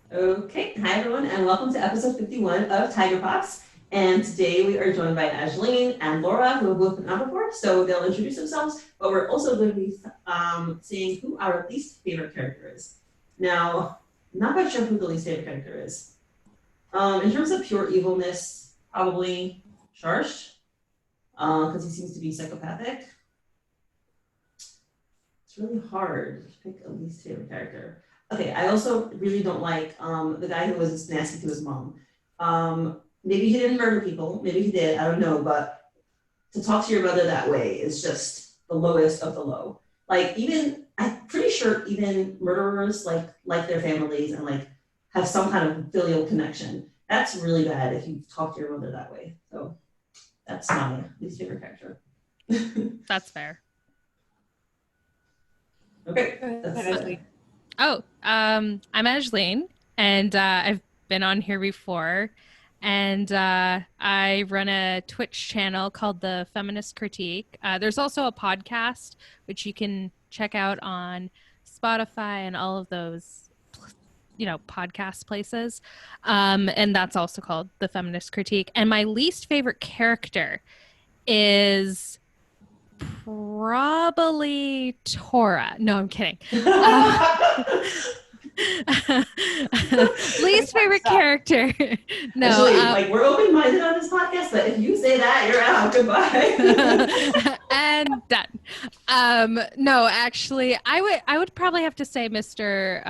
Okay, hi everyone, and welcome to episode 51 of 𝗙𝗵𝗄𝗱. And today we are joined by Aislene and Laura, who have both been on before, so they'll introduce themselves, but we're also going to be seeing who our least favorite character is. Now, not quite sure who the least favorite character is. In terms of pure evilness, probably 𝗪𝗓, because he seems to be psychopathic. It's really hard to pick a least favorite character. Okay, I also really don't like the guy who was nasty to his mom. Maybe he didn't murder people, maybe he did, I don't know, but to talk to your mother that way is just the lowest of the low. Like, even, I'm pretty sure even murderers like their families and like have some kind of filial connection. That's really bad if you talk to your mother that way. So that's my least favorite character. That's fair. Okay. I'm Aislene, and I've been on here before, and I run a Twitch channel called the Feminist Critique. There's also a podcast which you can check out on Spotify and all of those, podcast places, and that's also called the Feminist Critique. And my least favorite character is probably Tora. No, I'm kidding. Least favorite character. No, actually, we're open-minded on this podcast, but if you say that, you're out. Goodbye. And done. No, actually, I would probably have to say Mr.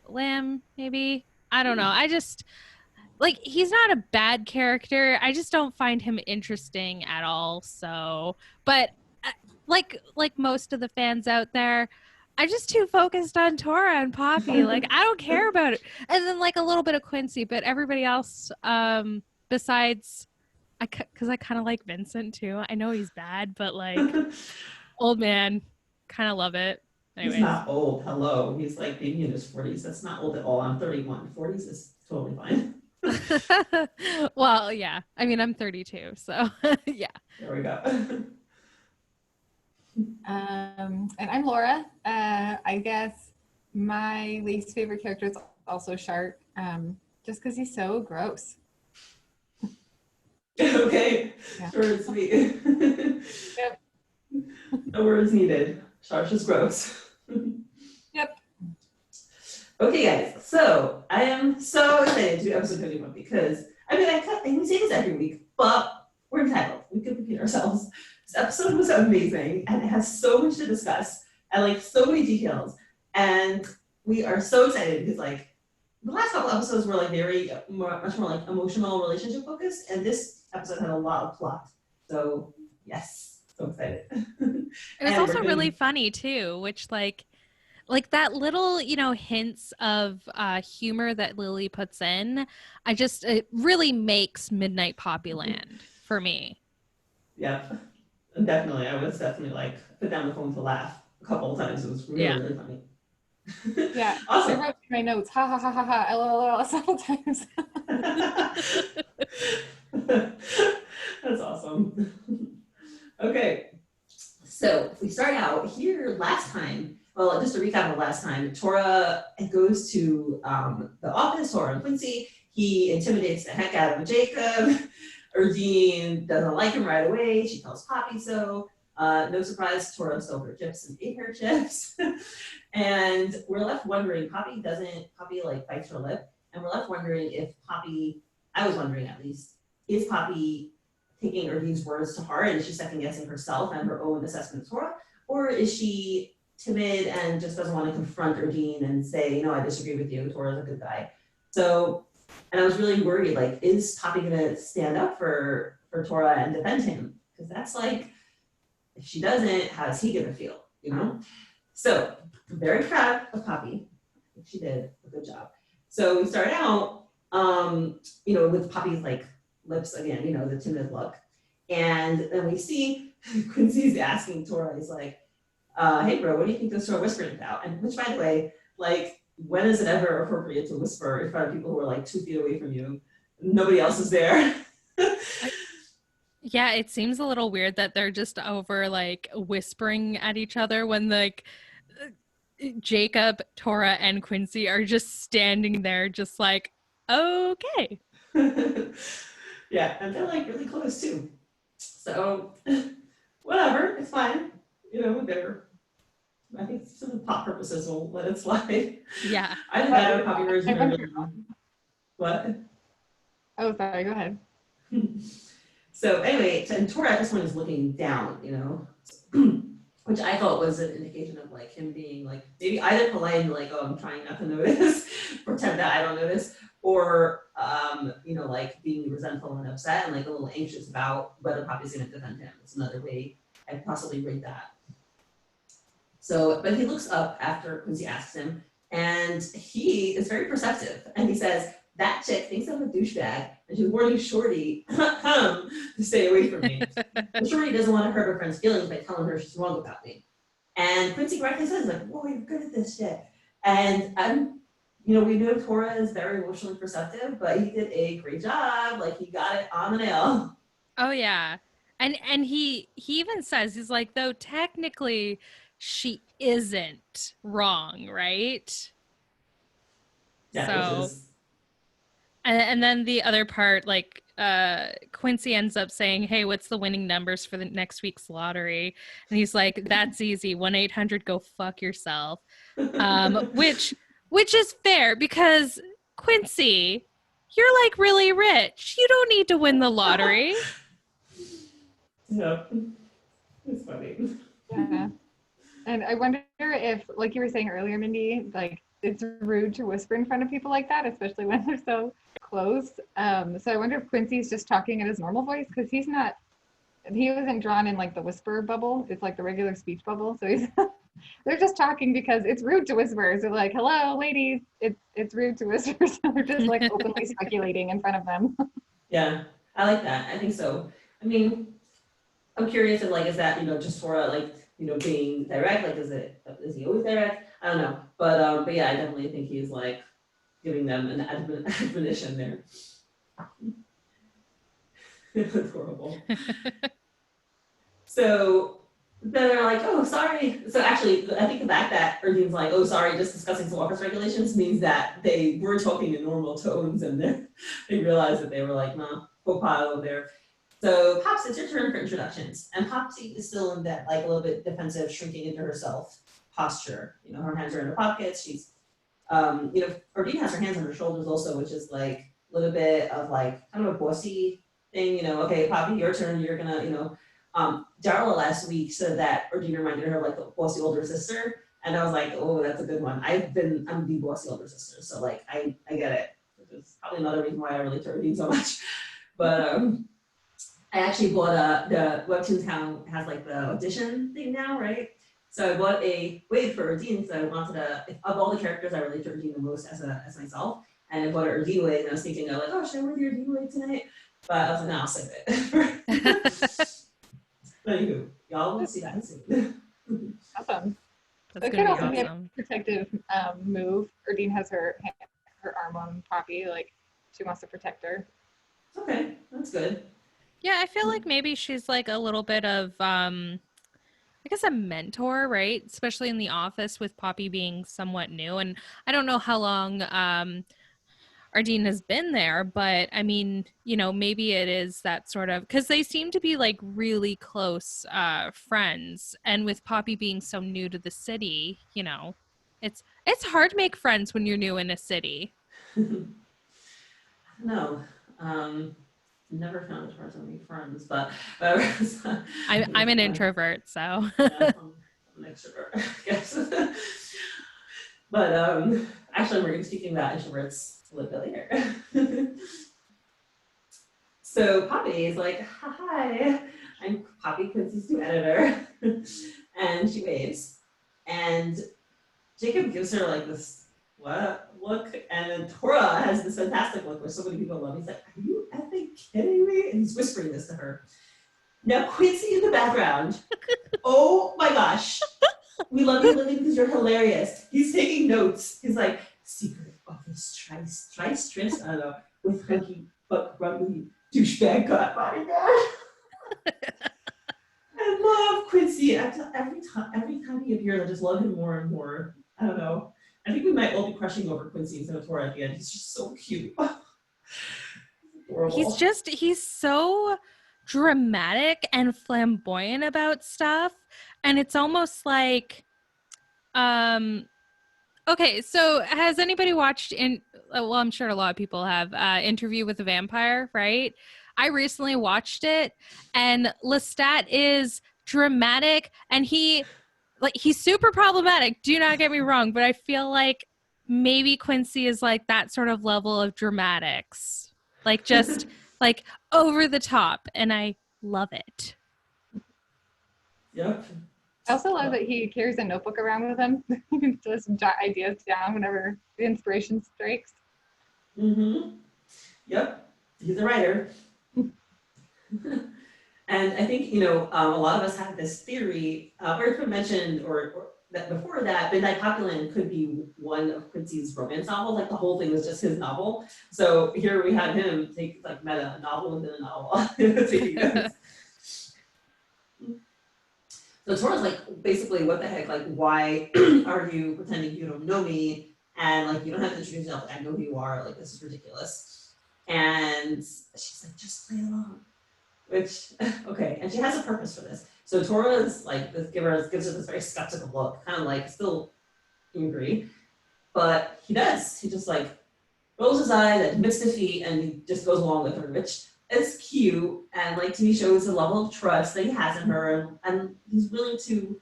Lamb, maybe. I don't know. I just he's not a bad character. I just don't find him interesting at all. So, but like most of the fans out there, I'm just too focused on Tora and Poppy. I don't care about it. And then a little bit of Quincy, but everybody else, besides, because I kind of like Vincent too. I know he's bad, but old man, kind of love it. Anyways. He's not old. Hello. He's maybe in his 40s. That's not old at all. I'm 31. 40s is totally fine. Well, yeah. I mean, I'm 32, so yeah. There we go. And I'm Laura. I guess my least favorite character is also 𝗪𝗓, just because he's so gross. Okay, yeah. Short and sweet. Yep. No words needed. 𝗪𝗓 is gross. Yep. Okay, guys. So I am so excited to do episode 51 because we say this every week, but we're entitled. We can repeat ourselves. This episode was amazing, and it has so much to discuss and so many details. And we are so excited because the last couple episodes were much more emotional relationship focused, and this episode had a lot of plot. So yes, so excited. It was also really funny too, which that little, hints of humor that Lily puts in, it really makes Midnight Poppyland for me. Yeah, definitely. I was definitely put down the phone to laugh a couple of times. It was really funny. Yeah, awesome. I wrote in my notes, ha ha ha ha ha, LOL, several times. That's awesome. Okay, so we start out here last time. Well, just to recap of last time, Tora goes to the office, Tora and Quincy. He intimidates the heck out of Jacob. Erdene doesn't like him right away. She tells Poppy so. No surprise, Tora stole her chips and ate her chips. And we're left wondering, Poppy bites her lip. And we're left wondering if Poppy, I was wondering at least, is Poppy taking Erdene's words to heart and is she second guessing herself and her own assessment of Tora? Or is she timid and just doesn't want to confront Erdene and say, I disagree with you, Tora's a good guy. So, and I was really worried, is Poppy gonna stand up for Tora and defend him? Because that's if she doesn't, how is he gonna feel, So, I'm very proud of Poppy. I think she did a good job. So we start out, with Poppy's lips again, the timid look. And then we see Quincy's asking Tora, he's hey bro, what do you think those two are whispering about? And which, by the way, when is it ever appropriate to whisper in front of people who are 2 feet away from you? Nobody else is there. Yeah, it seems a little weird that they're just over whispering at each other when Jacob, Tora, and Quincy are just standing there just like, okay. Yeah, and they're like really close too. So whatever, it's fine. You know, I think some of the plot purposes will let it slide. Yeah. I think that copy version are really what? Oh, sorry, go ahead. So anyway, and Tora at this point is looking down, you know, which I thought was an indication of like him being like maybe either polite and like, oh, I'm trying not to notice, pretend that I don't notice, or you know, like being resentful and upset and like a little anxious about whether Poppy's going to defend him. It's another way I'd possibly read that. So, but he looks up after Quincy asks him, and he is very perceptive, and he says, "That chick thinks I'm a douchebag, and she's warning Shorty to stay away from me. But Shorty doesn't want to hurt her friend's feelings by telling her she's wrong about me." And Quincy correctly says, like, "Whoa, you're good at this shit." And you know, we know Tora is very emotionally perceptive, but he did a great job. Like, he got it on the nail. Oh yeah. And he even says, he's like, though technically she isn't wrong, right? Yeah, So and then the other part, like Quincy ends up saying, "Hey, what's the winning numbers for the next week's lottery?" And he's like, "That's easy. 1-800 go fuck yourself." Which is fair, because Quincy, you're like really rich. You don't need to win the lottery. Yeah, it's funny. Yeah. And I wonder if, like you were saying earlier, Mindy, like it's rude to whisper in front of people like that, especially when they're so close. So I wonder if Quincy's just talking in his normal voice, because he wasn't drawn in like the whisper bubble. It's like the regular speech bubble. So they're just talking because it's rude to whisper. So like, hello, ladies, it's rude to whisper. So they're just like openly speculating in front of them. Yeah, I like that. I think so. I mean, I'm curious if like, is that, you know, just for like, you know, being direct? Like, is he always direct? I don't know. But yeah, I definitely think he's like giving them an admonition there. It's horrible. So then they're like, "Oh, sorry." So actually, I think the fact that Erdene's like, "Oh, sorry," just discussing some office regulations means that they were talking in normal tones, and they realized that they were like, "Nah, faux pas over there." So Pops, it's your turn for introductions, and Popsy is still in that like a little bit defensive, shrinking into herself posture. You know, her hands are in her pockets. She's, you know, Erdene has her hands on her shoulders also, which is like a little bit of like kind of a bossy thing. You know, okay, Poppy, your turn. You're gonna, you know. Darla last week said that Erdene reminded her like the bossy older sister, and I was like, oh, that's a good one. I'm the bossy older sister, so like I get it. Which is probably another reason why I relate to Erdene so much. But I actually bought the Webtoons has like the audition thing now, right? So I bought a wig for Erdene, so I wanted of all the characters, I relate to Erdene the most as myself, and I bought an Erdene wig, and I was thinking, like, oh, should I wear the Erdene wig tonight? But I was like, no, I'll save it. Anywho, y'all will see that soon. Awesome. That's It gonna could be also be a awesome. protective move. Erdene has her arm on Poppy, like she wants to protect her. Okay, that's good. Yeah, I feel like maybe she's like a little bit of I guess a mentor, right? Especially in the office with Poppy being somewhat new. And I don't know how long Erdene has been there, but I mean, you know, maybe it is that sort of, because they seem to be like really close friends. And with Poppy being so new to the city, you know, it's hard to make friends when you're new in a city. No, never found it hard to make friends, but I'm an introvert, so. Yeah, I'm an extrovert, I guess. But actually, we're going to be speaking about introverts a little bit later. So Poppy is like, "Hi, I'm Poppy, Quincy's new editor," and she waves, and Jacob gives her like this what look, and then Tora has this fantastic look where so many people love. He's like, "Are you effing kidding me?" And he's whispering this to her. Now Quincy in the background. Oh my gosh. "We love you, Living, because you're hilarious." He's taking notes. He's like, "Secret office try strips, I don't know, with hunky but grumpy douchebag gut bodyguard." I love Quincy. Every time he appears, I just love him more and more. I don't know. I think we might all be crushing over Quincy instead of Tora at the end. He's just so cute. Adorable. He's so dramatic and flamboyant about stuff. And it's almost like, okay, so has anybody watched well, I'm sure a lot of people have, Interview with a Vampire, right? I recently watched it, and Lestat is dramatic, and he's super problematic. Do not get me wrong, but I feel like maybe Quincy is like that sort of level of dramatics, like just like over the top, and I love it. Yep. I also love that he carries a notebook around with him. He can just jot ideas down whenever the inspiration strikes. Mm-hmm. Yep. He's a writer. And I think, a lot of us have this theory, or it's been mentioned, or that before that, Midnight Copland could be one of Quincy's romance novels. Like the whole thing was just his novel. So here we had him take like meta novel within a novel. So Tora's like, basically, what the heck? Like, why are you pretending you don't know me? And like, you don't have to introduce yourself. Like, I know who you are. Like, this is ridiculous. And she's like, just play along. Which, okay, and she has a purpose for this. So Tora is like, gives her this very skeptical look, kind of like still angry, but he just like rolls his eyes, admits defeat, and he just goes along with her, which is cute, and like to me shows the level of trust that he has in her, and he's willing to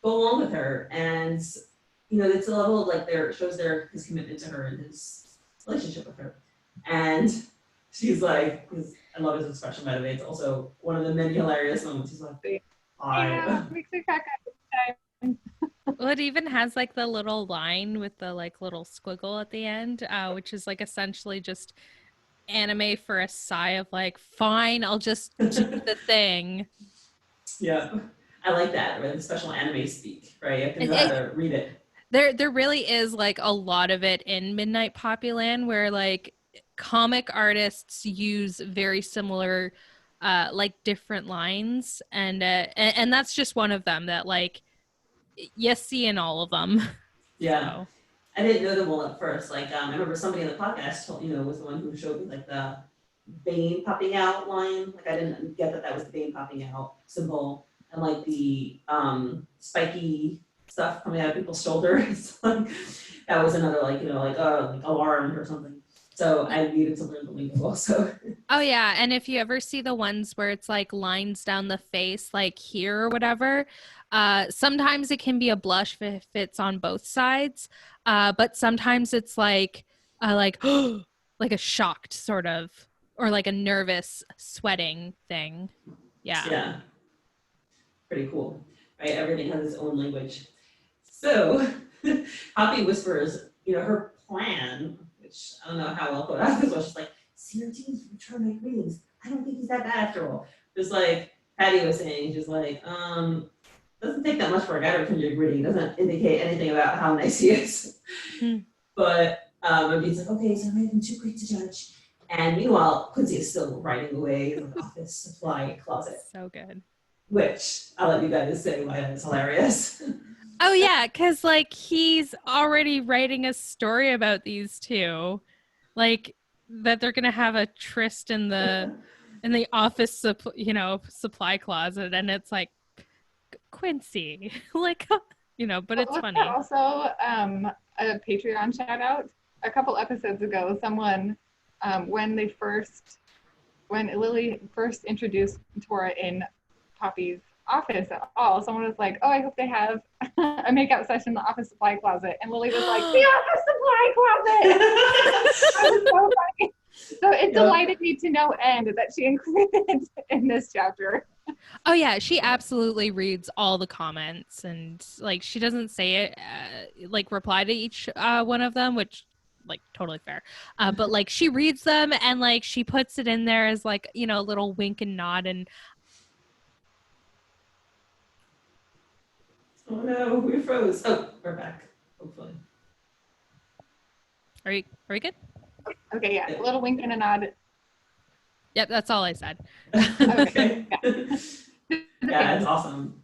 go along with her, and it's a level of like shows his commitment to her and his relationship with her, and she's like, I love his expression, by the way. It's also one of the many hilarious moments. He's like, yeah, makes me crack up. Well, it even has like the little line with the like little squiggle at the end, which is like essentially just anime for a sigh of like, fine, I'll just do the thing. Yeah, I like that, right? The special anime speak, right? You have to know how to read it. There really is like a lot of it in Midnight Poppyland where like comic artists use very similar like different lines, and that's just one of them that like you see in all of them. Yeah. So. I didn't know them all at first. Like I remember somebody in the podcast told, was the one who showed me like the vein popping out line. Like I didn't get that was the vein popping out symbol, and like the spiky stuff coming out of people's shoulders. Like that was another like like alarm or something. So I needed to learn the lingo also. Oh yeah, and if you ever see the ones where it's like lines down the face, like here or whatever, sometimes it can be a blush if it's on both sides, but sometimes it's like like a shocked sort of, or like a nervous sweating thing. Yeah. Yeah. Pretty cool, right? Everything has its own language. So Poppy whispers, her plan, which I don't know how well put out this was, she's like, see your teams return my greetings. I don't think he's that bad after all. Just like Patty was saying, she's like, doesn't take that much for a guy to return your greeting. Doesn't indicate anything about how nice he is. But he's like, okay, so I made him too quick to judge. And meanwhile, Quincy is still writing away in the office supply closet. So good. Which I'll let you guys say why that's hilarious. Oh yeah, because like he's already writing a story about these two, like that they're gonna have a tryst in the office supply closet, and it's like Quincy, like but it's funny. Also, a Patreon shout out. A couple episodes ago, someone when Lily first introduced Tora in Poppy's office at all, someone was like, oh, I hope they have a makeout session in the office supply closet, and Lily was like, the office supply closet. That was so funny. So it delighted me to no end that she included it in this chapter. Oh yeah, she absolutely reads all the comments, and like she doesn't say it like reply to each one of them, which like totally fair, but like she reads them and like she puts it in there as like a little wink and nod. And oh no, we froze. Oh, we're back. Hopefully. Are we good? Okay, yeah, a little wink and a nod. Yep, that's all I said. Okay. Yeah, it's awesome.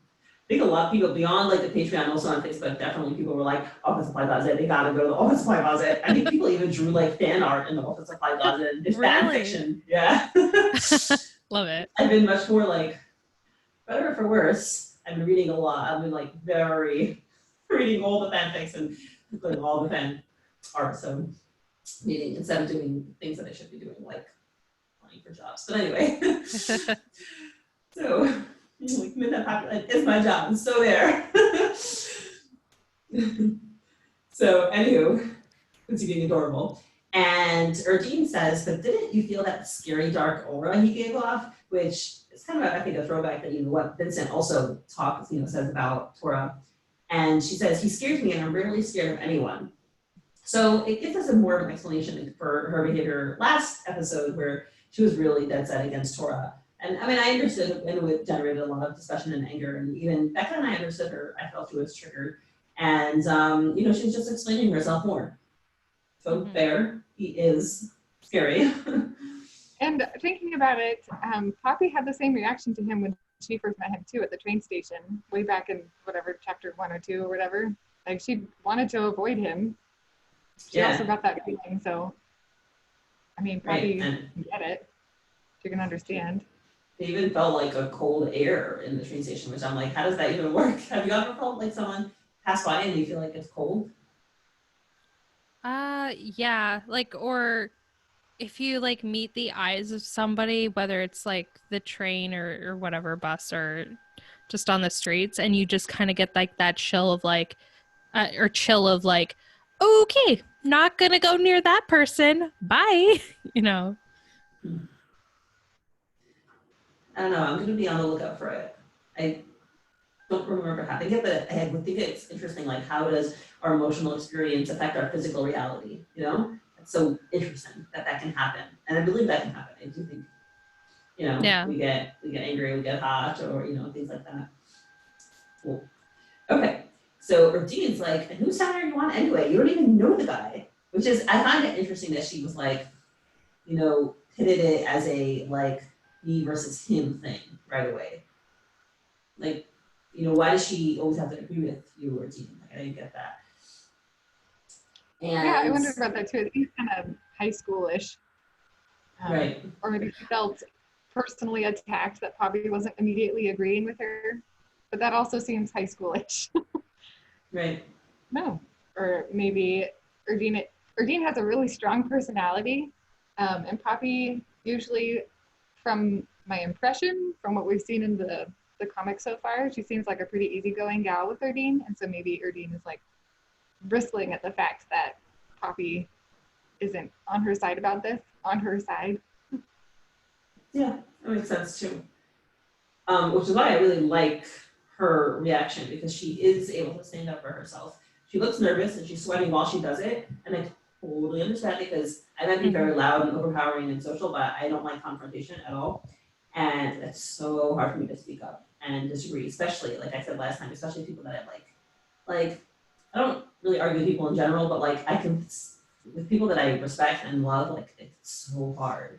think a lot of people beyond like the Patreon, also on Facebook, definitely people were like, Office Supply Closet, they gotta go to the Office Supply Closet. I think people even drew like fan art in the Office Supply Closet, and fan Really? fiction. Yeah. Love it. I've been much more like, better or for worse, I've been reading a lot. I've been like reading all the fanfics and like all the fan art. So reading instead of doing things that I should be doing, like applying for jobs. But anyway, so like midnight popular is my job. So there. So anywho, it's being adorable. And Erdene says, but didn't you feel that scary dark aura he gave off? Which is kind of, I think, a throwback that, what Vincent also says about Tora. And she says, he scares me and I'm rarely scared of anyone. So it gives us a more of an explanation for her behavior last episode where she was really dead set against Tora. And I mean, I understood, and it generated a lot of discussion and anger. And even Becca and I understood her. I felt she was triggered. And, she was just explaining herself more. So fair, he is scary. And thinking about it, Poppy had the same reaction to him when she first met him too at the train station, way back in whatever, chapter 1 or 2 or whatever. Like, she wanted to avoid him. She also got that feeling, so I mean, Poppy can get it. She can understand. It even felt like a cold air in the train station, which I'm like, how does that even work? Have you ever felt like someone pass by and you feel like it's cold? Yeah, like, or if you like meet the eyes of somebody, whether it's like the train or whatever, bus or just on the streets, and you just kind of get like that chill of like, okay, not gonna go near that person, bye. I don't know, I'm gonna be on the lookout for it. I don't remember having it, but I would think it's interesting, like, how does our emotional experience affect our physical reality, It's so interesting that can happen. And I believe that can happen. I do think, we get angry, we get hot, or, things like that. Cool. Okay. So Erdene's like, and whose side are you on anyway? You don't even know the guy. Which is, I find it interesting that she was like, pitted it as a, like, me versus him thing right away. Like, why does she always have to agree with you, Erdene? Like, I didn't get that. And yeah, I wondered about that too. I think it's kind of high schoolish. Right. Or maybe she felt personally attacked that Poppy wasn't immediately agreeing with her. But that also seems high schoolish. Right. No. Or maybe Erdene has a really strong personality. And Poppy, usually, from my impression, from what we've seen in the comics so far, she seems like a pretty easygoing gal with Erdene. And so maybe Erdene is like bristling at the fact that Poppy isn't on her side about this, on her side. Yeah, that makes sense too. Which is why I really like her reaction, because she is able to stand up for herself. She looks nervous and she's sweating while she does it, and I totally understand, because I might be very loud and overpowering and social, but I don't like confrontation at all. And it's so hard for me to speak up and disagree, especially, like I said last time, especially people that I like. Like, I don't really argue with people in general, but like with people that I respect and love, like, it's so hard.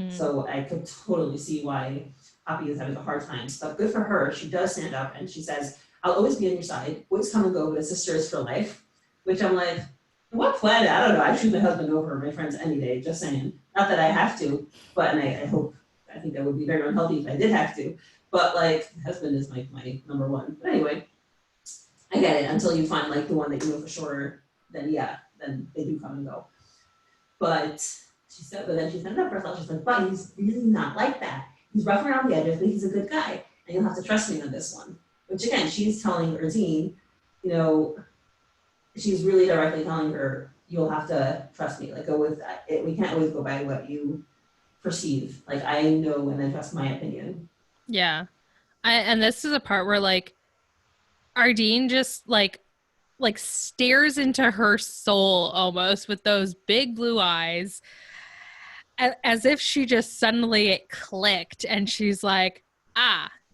So I could totally see why Poppy is having a hard time. But good for her. She does stand up and she says, I'll always be on your side. Boys come and go, but a sister is for life. Which I'm like, what planet? I don't know. I choose my husband over my friends any day, just saying. Not that I have to, but and I think that would be very unhealthy if I did have to. But like, husband is my number one. But anyway, I get it. Until you find like the one that you know for sure, then they do come and go. But then she said up for herself. She's like, but he's really not like that. He's rough around the edges, but he's a good guy. And you'll have to trust me on this one. Which again, she's telling Erdene, she's really directly telling her, you'll have to trust me. Like, go with that. We can't always go by what you perceive. Like, I know and I trust my opinion. Yeah. And this is a part where like Erdene just like stares into her soul almost with those big blue eyes, as if she just suddenly clicked, and she's like,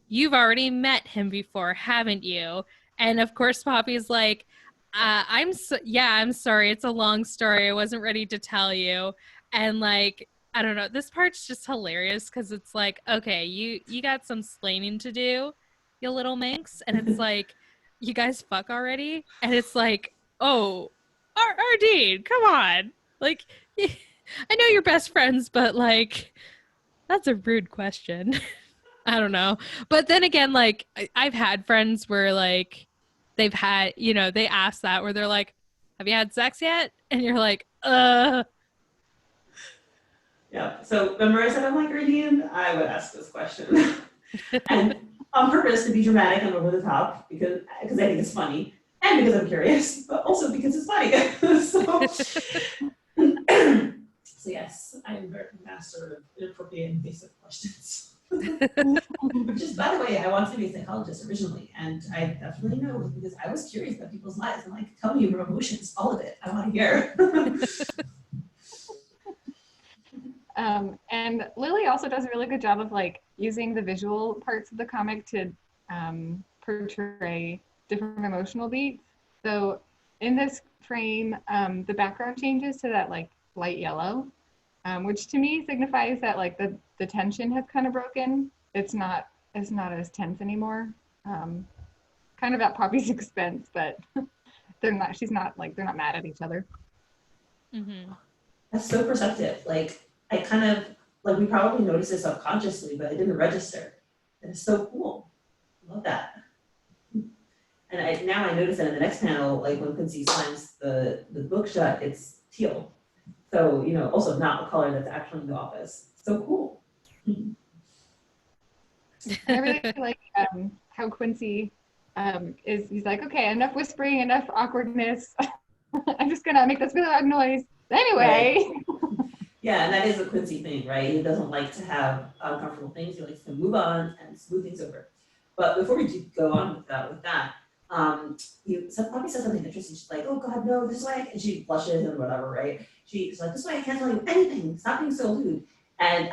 you've already met him before, haven't you? And of course Poppy's like, I'm sorry, it's a long story, I wasn't ready to tell you. And like, I don't know, this part's just hilarious because it's like, okay, you got some splaining to do, you little minx. And it's like, you guys fuck already? And it's like, oh, Erdene, come on. Like, I know you're best friends, but like, that's a rude question. I don't know. But then again, like, I've had friends where like they've had, you know, they ask that where they're like, have you had sex yet? And you're like, Yeah. So remember I said I'm like Erdene? I would ask this question. And on purpose to be dramatic and over the top because I think it's funny and because I'm curious, but also because it's funny. So yes, I am very master of inappropriate and basic questions. Which is, by the way, I wanted to be a psychologist originally, and I definitely know because I was curious about people's lives and like, tell me your emotions, all of it. I want to hear. And Lily also does a really good job of like using the visual parts of the comic to portray different emotional beats. So in this frame, the background changes to that like light yellow, which to me signifies that like the tension has kind of broken. It's not as tense anymore. Kind of at Poppy's expense, but they're not mad at each other. mm-hmm. That's so perceptive. Like I kind of like we probably noticed it subconsciously, but it didn't register. And it's so cool. Love that. And now I notice that in the next panel, like when Quincy slams the book shut, it's teal. So, you know, also not a color that's actually in the office. So cool. I really like how Quincy he's like, okay, enough whispering, enough awkwardness. I'm just gonna make this really loud noise. Anyway. Right. Yeah, and that is a Quincy thing, right? He doesn't like to have uncomfortable things. He likes to move on and smooth things over. But before we do go on with that, Poppy said something interesting. She's like, oh God, no, this is why and she blushes and whatever, right? She's like, this is why I can't tell you anything. Stop being so lewd. And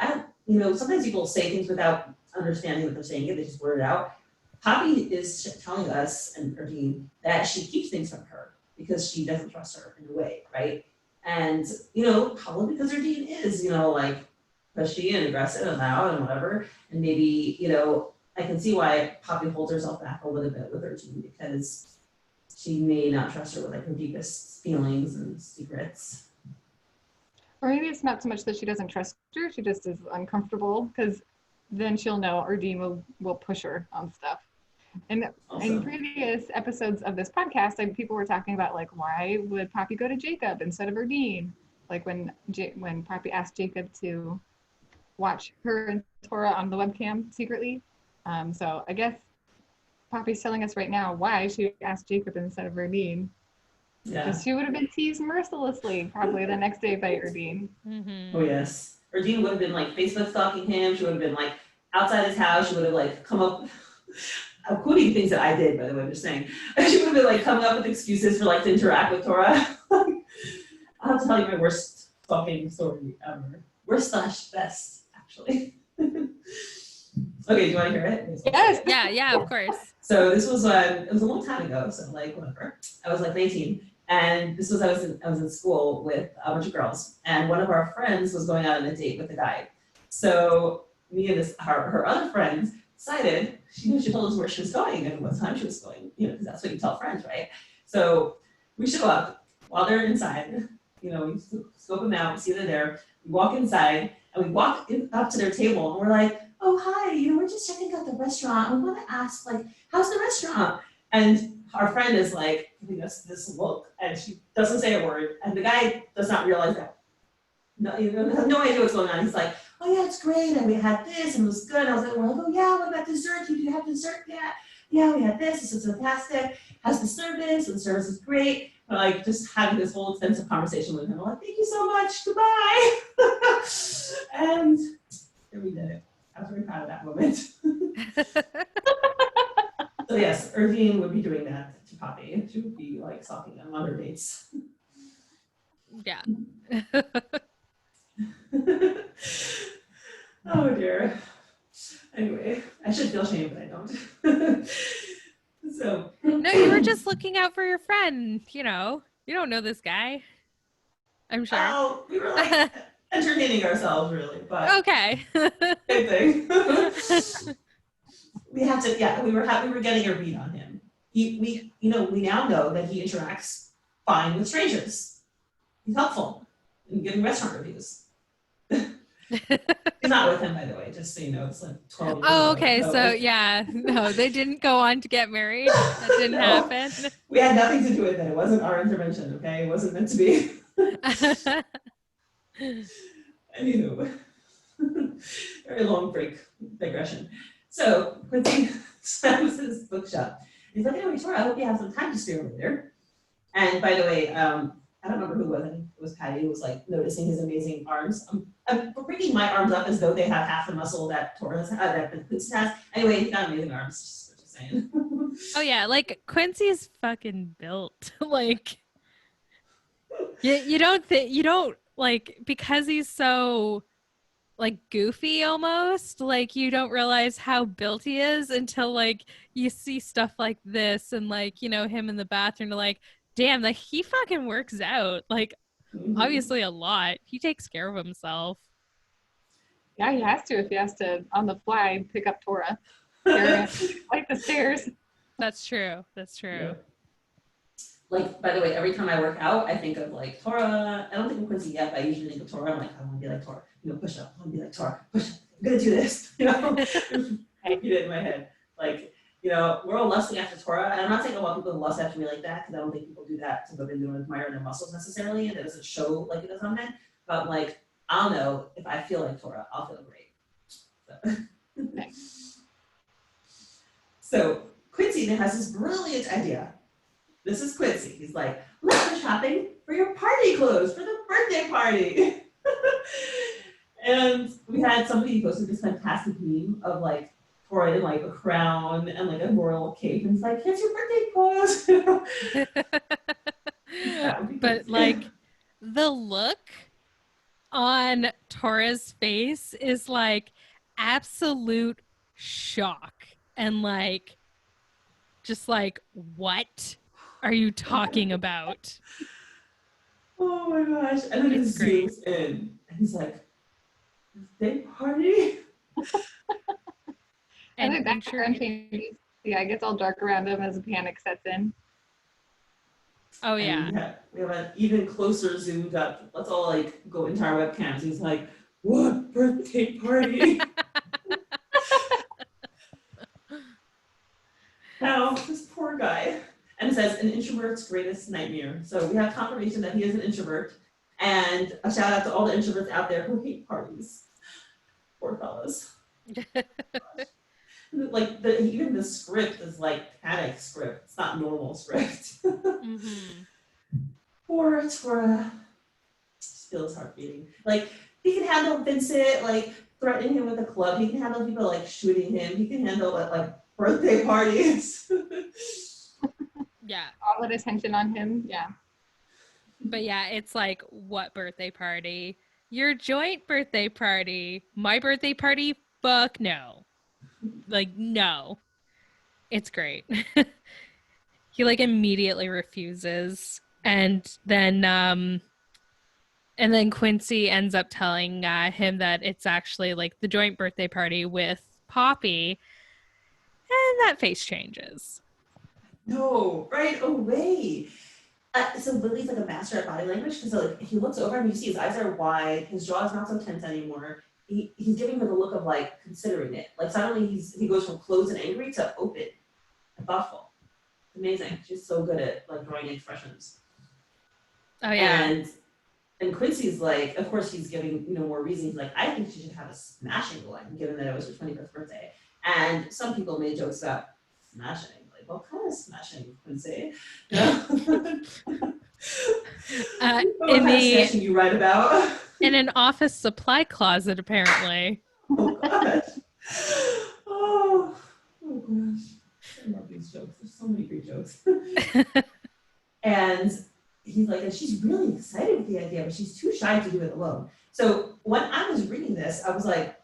sometimes people say things without understanding what they're saying. They just word it out. Poppy is telling us, and Erdene, that she keeps things from her because she doesn't trust her in a way, right? And, probably because Erdene is, like pushy and aggressive and loud and whatever. And maybe, I can see why Poppy holds herself back a little bit with Erdene because she may not trust her with like her deepest feelings and secrets. Or maybe it's not so much that she doesn't trust her, she just is uncomfortable because then she'll know Erdene will push her on stuff. And in previous episodes of this podcast, like people were talking about like, why would Poppy go to Jacob instead of Erdene? Like when Poppy asked Jacob to watch her and Tora on the webcam secretly. So I guess Poppy's telling us right now why she asked Jacob instead of Erdene. Yeah. Because she would have been teased mercilessly probably the next day by Erdene. Mm-hmm. Oh yes. Erdene would have been like Facebook stalking him. She would have been like outside his house. She would have like come up. I'm quoting things that I did, by the way, I'm just saying. She would have been like coming up with excuses for like to interact with Tora. I'll have to tell you my worst stalking story ever. Worst/best, actually. Okay, do you want to hear it? Yes. Yeah, of course. So this was it was a long time ago, so like whatever. I was like 19, and this was I was in school with a bunch of girls, and one of our friends was going out on a date with a guy. So me and her other friends decided she told us where she was going and what time she was going, because that's what you tell friends, right? So we show up while they're inside, we scope them out, we see they're there, we walk inside, and we walk up to their table, and we're like, oh, hi, we're just checking out the restaurant. We want to ask, like, how's the restaurant? And our friend is like giving us this look, and she doesn't say a word, and the guy does not realize that. No, has no idea what's going on. He's like, oh yeah, it's great, and we had this, and it was good. And I was like, we're like, oh yeah, what about dessert? Do you have dessert yet? Yeah, we had this. This is fantastic. How's the service? And the service is great. We're like just having this whole extensive conversation with him. I'm like, thank you so much. Goodbye. And then we did it. I was very proud of that moment. So yes, Erdene would be doing that to Poppy. She would be like stalking them on her dates. Yeah. Oh dear. Anyway, I should feel shame, but I don't. So. No, you were just looking out for your friend. You don't know this guy. I'm sure. Oh, we were like entertaining ourselves, really, but okay. same thing. we had to, yeah, we were getting a read on him. We now know that he interacts fine with strangers. He's helpful in giving restaurant reviews. He's not with him, by the way, just so you know. It's like 12 years ago. okay. So yeah, no, they didn't go on to get married. That didn't happen. We had nothing to do with it. It wasn't our intervention, okay? It wasn't meant to be. Anywho, very long digression. So Quincy slams his bookshop. He's like, "Oh, Tora, I hope you have some time to spare later." And by the way, I don't remember who it was. I think it was Patty who was like noticing his amazing arms. I'm bringing my arms up as though they have half the muscle that Tora has, that Quincy has. Anyway, he's got amazing arms. Just saying. Oh yeah, like Quincy's fucking built. Like, you don't like, because he's so like goofy almost, like you don't realize how built he is until like you see stuff like this and like, him in the bathroom, like, damn, like he fucking works out, like obviously a lot. He takes care of himself. Yeah, he has to if he has to on the fly pick up Tora. Like the stairs. That's true. Yeah. Like, by the way, every time I work out, I think of like Tora. I don't think of Quincy yet, but I usually think of Tora. I'm like, I want to be like Tora. Push up. I want to be like Tora. Push up. I'm gonna do this. I repeat it in my head. Like, we're all lusting after Tora, and I'm not saying I want people to lust after me like that, because I don't think people do that to go into and admire their muscles necessarily, and it doesn't show like it does on men. But like, I'll know if I feel like Tora, I'll feel great. So Quincy then has this brilliant idea. This is Quincy. He's like, let's go shopping for your party clothes for the birthday party. And we had somebody posted this fantastic meme of like Tora in like a crown and like a royal cape, and it's like, here's your birthday pose. But like the look on Tora's face is like absolute shock and like just like, what are you talking about? Oh my gosh. And then it zooms in and he's like, birthday party? And the background changes. Yeah, it gets all dark around him as the panic sets in. Oh yeah. We have an even closer zoomed up. Let's all like go into our webcams. He's like, what birthday party? Now, this poor guy. And it says, an introvert's greatest nightmare. So we have confirmation that he is an introvert. And a shout out to all the introverts out there who hate parties. Poor fellas. Like, even the script is like panic script. It's not normal script. Poor Tora. Just feel his heart beating. Like, he can handle Vincent, like, threatening him with a club. He can handle people, like, shooting him. He can handle, like, birthday parties. Yeah. All that attention on him. Yeah. But yeah, it's like, what birthday party? Your joint birthday party? My birthday party? Fuck no. Like, no. It's great. He like immediately refuses. And then Quincy ends up telling him that it's actually like the joint birthday party with Poppy. And that face changes. No, right away. So Lily's like a master at body language, because like he looks over and you see his eyes are wide, his jaw is not so tense anymore. He's giving her the look of like considering it. Like suddenly he goes from closed and angry to open and thoughtful. Amazing. She's so good at like drawing expressions. Oh yeah. And Quincy's like, of course he's giving more reasons. Like, I think she should have a smashing one, given that it was her 25th birthday. And some people made jokes about smashing. Like, what kind of smashing, Quincy? What kind of smashing you write about? In an office supply closet, apparently. Oh gosh. Oh gosh. I love these jokes. There's so many great jokes. And he's like, and she's really excited with the idea, but she's too shy to do it alone. So when I was reading this, I was like,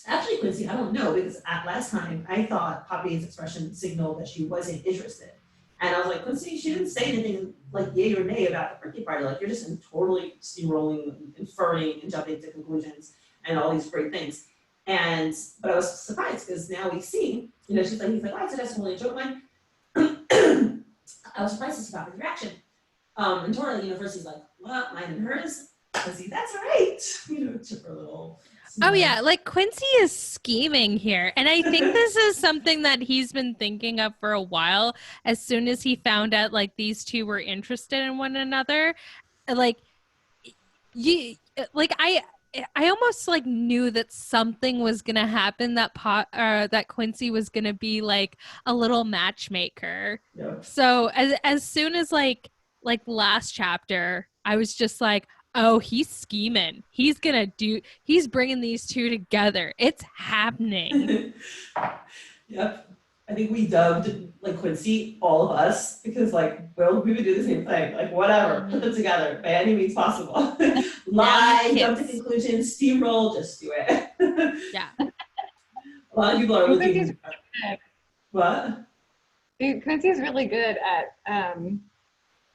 actually, Quincy, I don't know, because last time I thought Poppy's expression signaled that she wasn't interested. And I was like, Quincy, she didn't say anything like yay or nay about the birthday party. Like, you're just totally steamrolling, inferring, and jumping to conclusions and all these great things. But I was surprised because now we see, he's like, I said that's only a joke of mine. I was surprised to see Papa's reaction. And Tora, first he's like, what, mine and hers? Quincy, that's right. Took her little. Oh yeah, like Quincy is scheming here. And I think this is something that he's been thinking of for a while. As soon as he found out like these two were interested in one another, like I almost like knew that something was gonna happen, that Quincy was gonna be like a little matchmaker. Yeah. So as soon as like last chapter, I was just like, oh, he's scheming. He's bringing these two together. It's happening. Yep. I think we dubbed like Quincy, all of us, because we would do the same thing. Like whatever, put them together by any means possible. Lie, jump to conclusions, steamroll, just do it. Yeah. A lot of people are looking. What? Quincy's really good at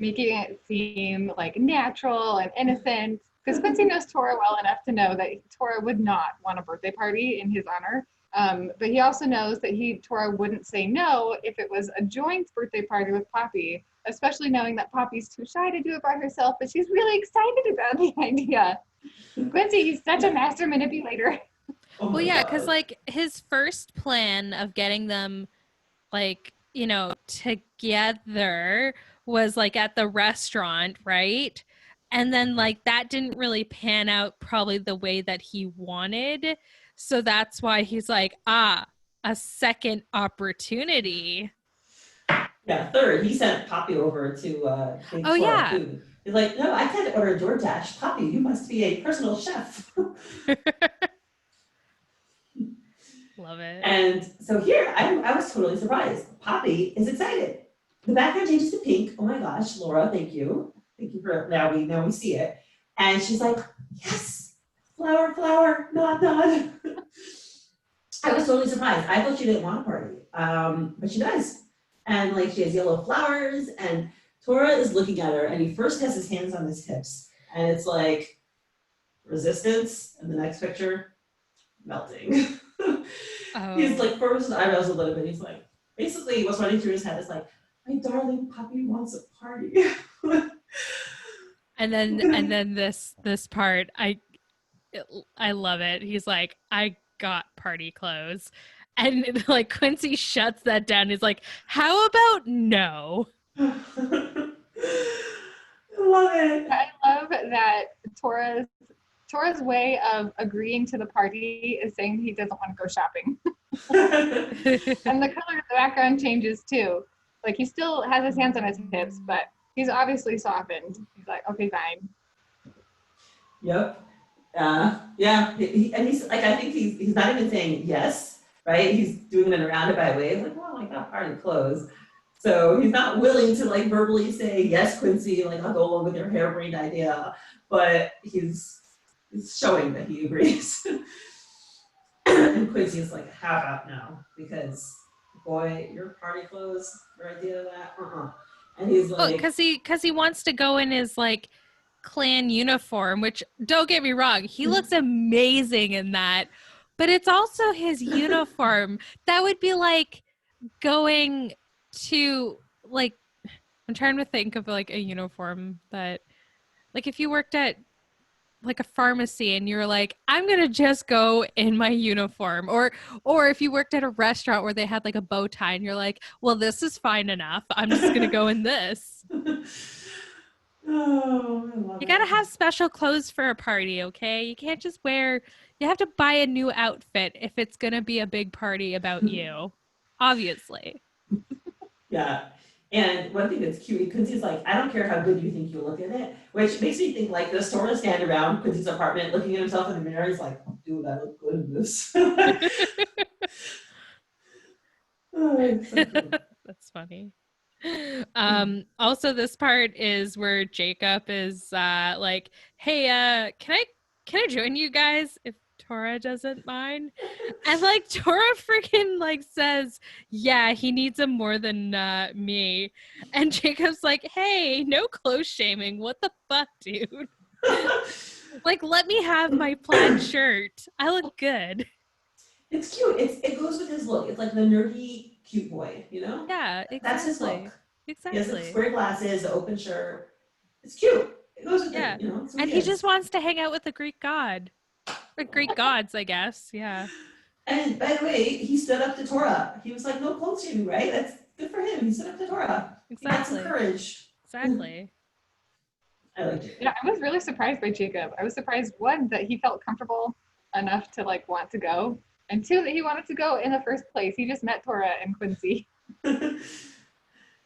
making it seem like natural and innocent, because Quincy knows Tora well enough to know that Tora would not want a birthday party in his honor. But he also knows that Tora wouldn't say no if it was a joint birthday party with Poppy, especially knowing that Poppy's too shy to do it by herself, but she's really excited about the idea. Quincy, he's such a master manipulator. Oh well, yeah, God. because like his first plan of getting them together was like at the restaurant, right? And then like that didn't really pan out probably the way that he wanted. So that's why he's like, a second opportunity. Yeah, third, he sent Poppy over to make Oh, Tora yeah. food. He's like, no, I can't order DoorDash. Poppy, you must be a personal chef. Love it. And so here, I was totally surprised. Poppy is excited. The background changes to pink. Oh my gosh, Laura, thank you. Thank you for now we see it. And she's like, yes, flower, nod. I was totally surprised. I thought she didn't want a party, but she does. And like she has yellow flowers, and Tora is looking at her, and he first has his hands on his hips, and it's like resistance, and the next picture, melting. Oh. He's like furrows his eyebrows a little bit. He's like, basically what's running through his head is like, my darling Poppy wants a party. And then this part, I love it. He's like, I got party clothes. And like Quincy shuts that down. He's like, how about no? I love it. I love that Tora's way of agreeing to the party is saying he doesn't want to go shopping. And the color of the background changes too. Like he still has his hands on his hips, but he's obviously softened. He's like, okay, fine. Yep. Yeah. And he's like, I think he's not even saying yes, right? He's doing it in a roundabout way. He's like, well, I got party clothes. So he's not willing to like verbally say, yes, Quincy, like I'll go along with your harebrained idea, but he's showing that he agrees. And Quincy is like, how about no? Because boy, your party clothes, your idea of that, And he's like, because he wants to go in his like clan uniform, which don't get me wrong, he looks amazing in that, but it's also his uniform. That would be like going to like, I'm trying to think of like a uniform that, like if you worked at like a pharmacy and you're like, I'm going to just go in my uniform, or if you worked at a restaurant where they had like a bow tie and you're like, well, this is fine enough. I'm just going to go in this. oh, I love You got to it. have special clothes for a party, okay? You can't just you have to buy a new outfit if it's going to be a big party about you, obviously. Yeah. And one thing that's cute, Quincy's like, I don't care how good you think you look in it, which makes me think like this Tora stand around Quincy's apartment looking at himself in the mirror. He's like, dude, I look good in this. Oh, it's so cute. That's funny. Also this part is where Jacob is like, hey, can I join you guys if Tora doesn't mind? And like Tora freaking like says, yeah, he needs him more than me. And Jacob's like, hey, no clothes shaming. What the fuck, dude? Like, let me have my plaid shirt. I look good. It's cute. It goes with his look. It's like the nerdy cute boy, you know? Yeah, That's his exactly. look. He has the Exactly. square glasses, the open shirt. It's cute. It goes with Yeah. it, you know? So And he just wants to hang out with the Greek god. Or Greek gods, I guess. Yeah. And by the way, he stood up to Tora. He was like, no clothes shaming, right? That's good for him. He stood up to Tora. He had some Exactly. courage. Exactly. I liked it. Yeah, I was really surprised by Jacob. I was surprised, one, that he felt comfortable enough to like want to go, and two, that he wanted to go in the first place. He just met Tora and Quincy.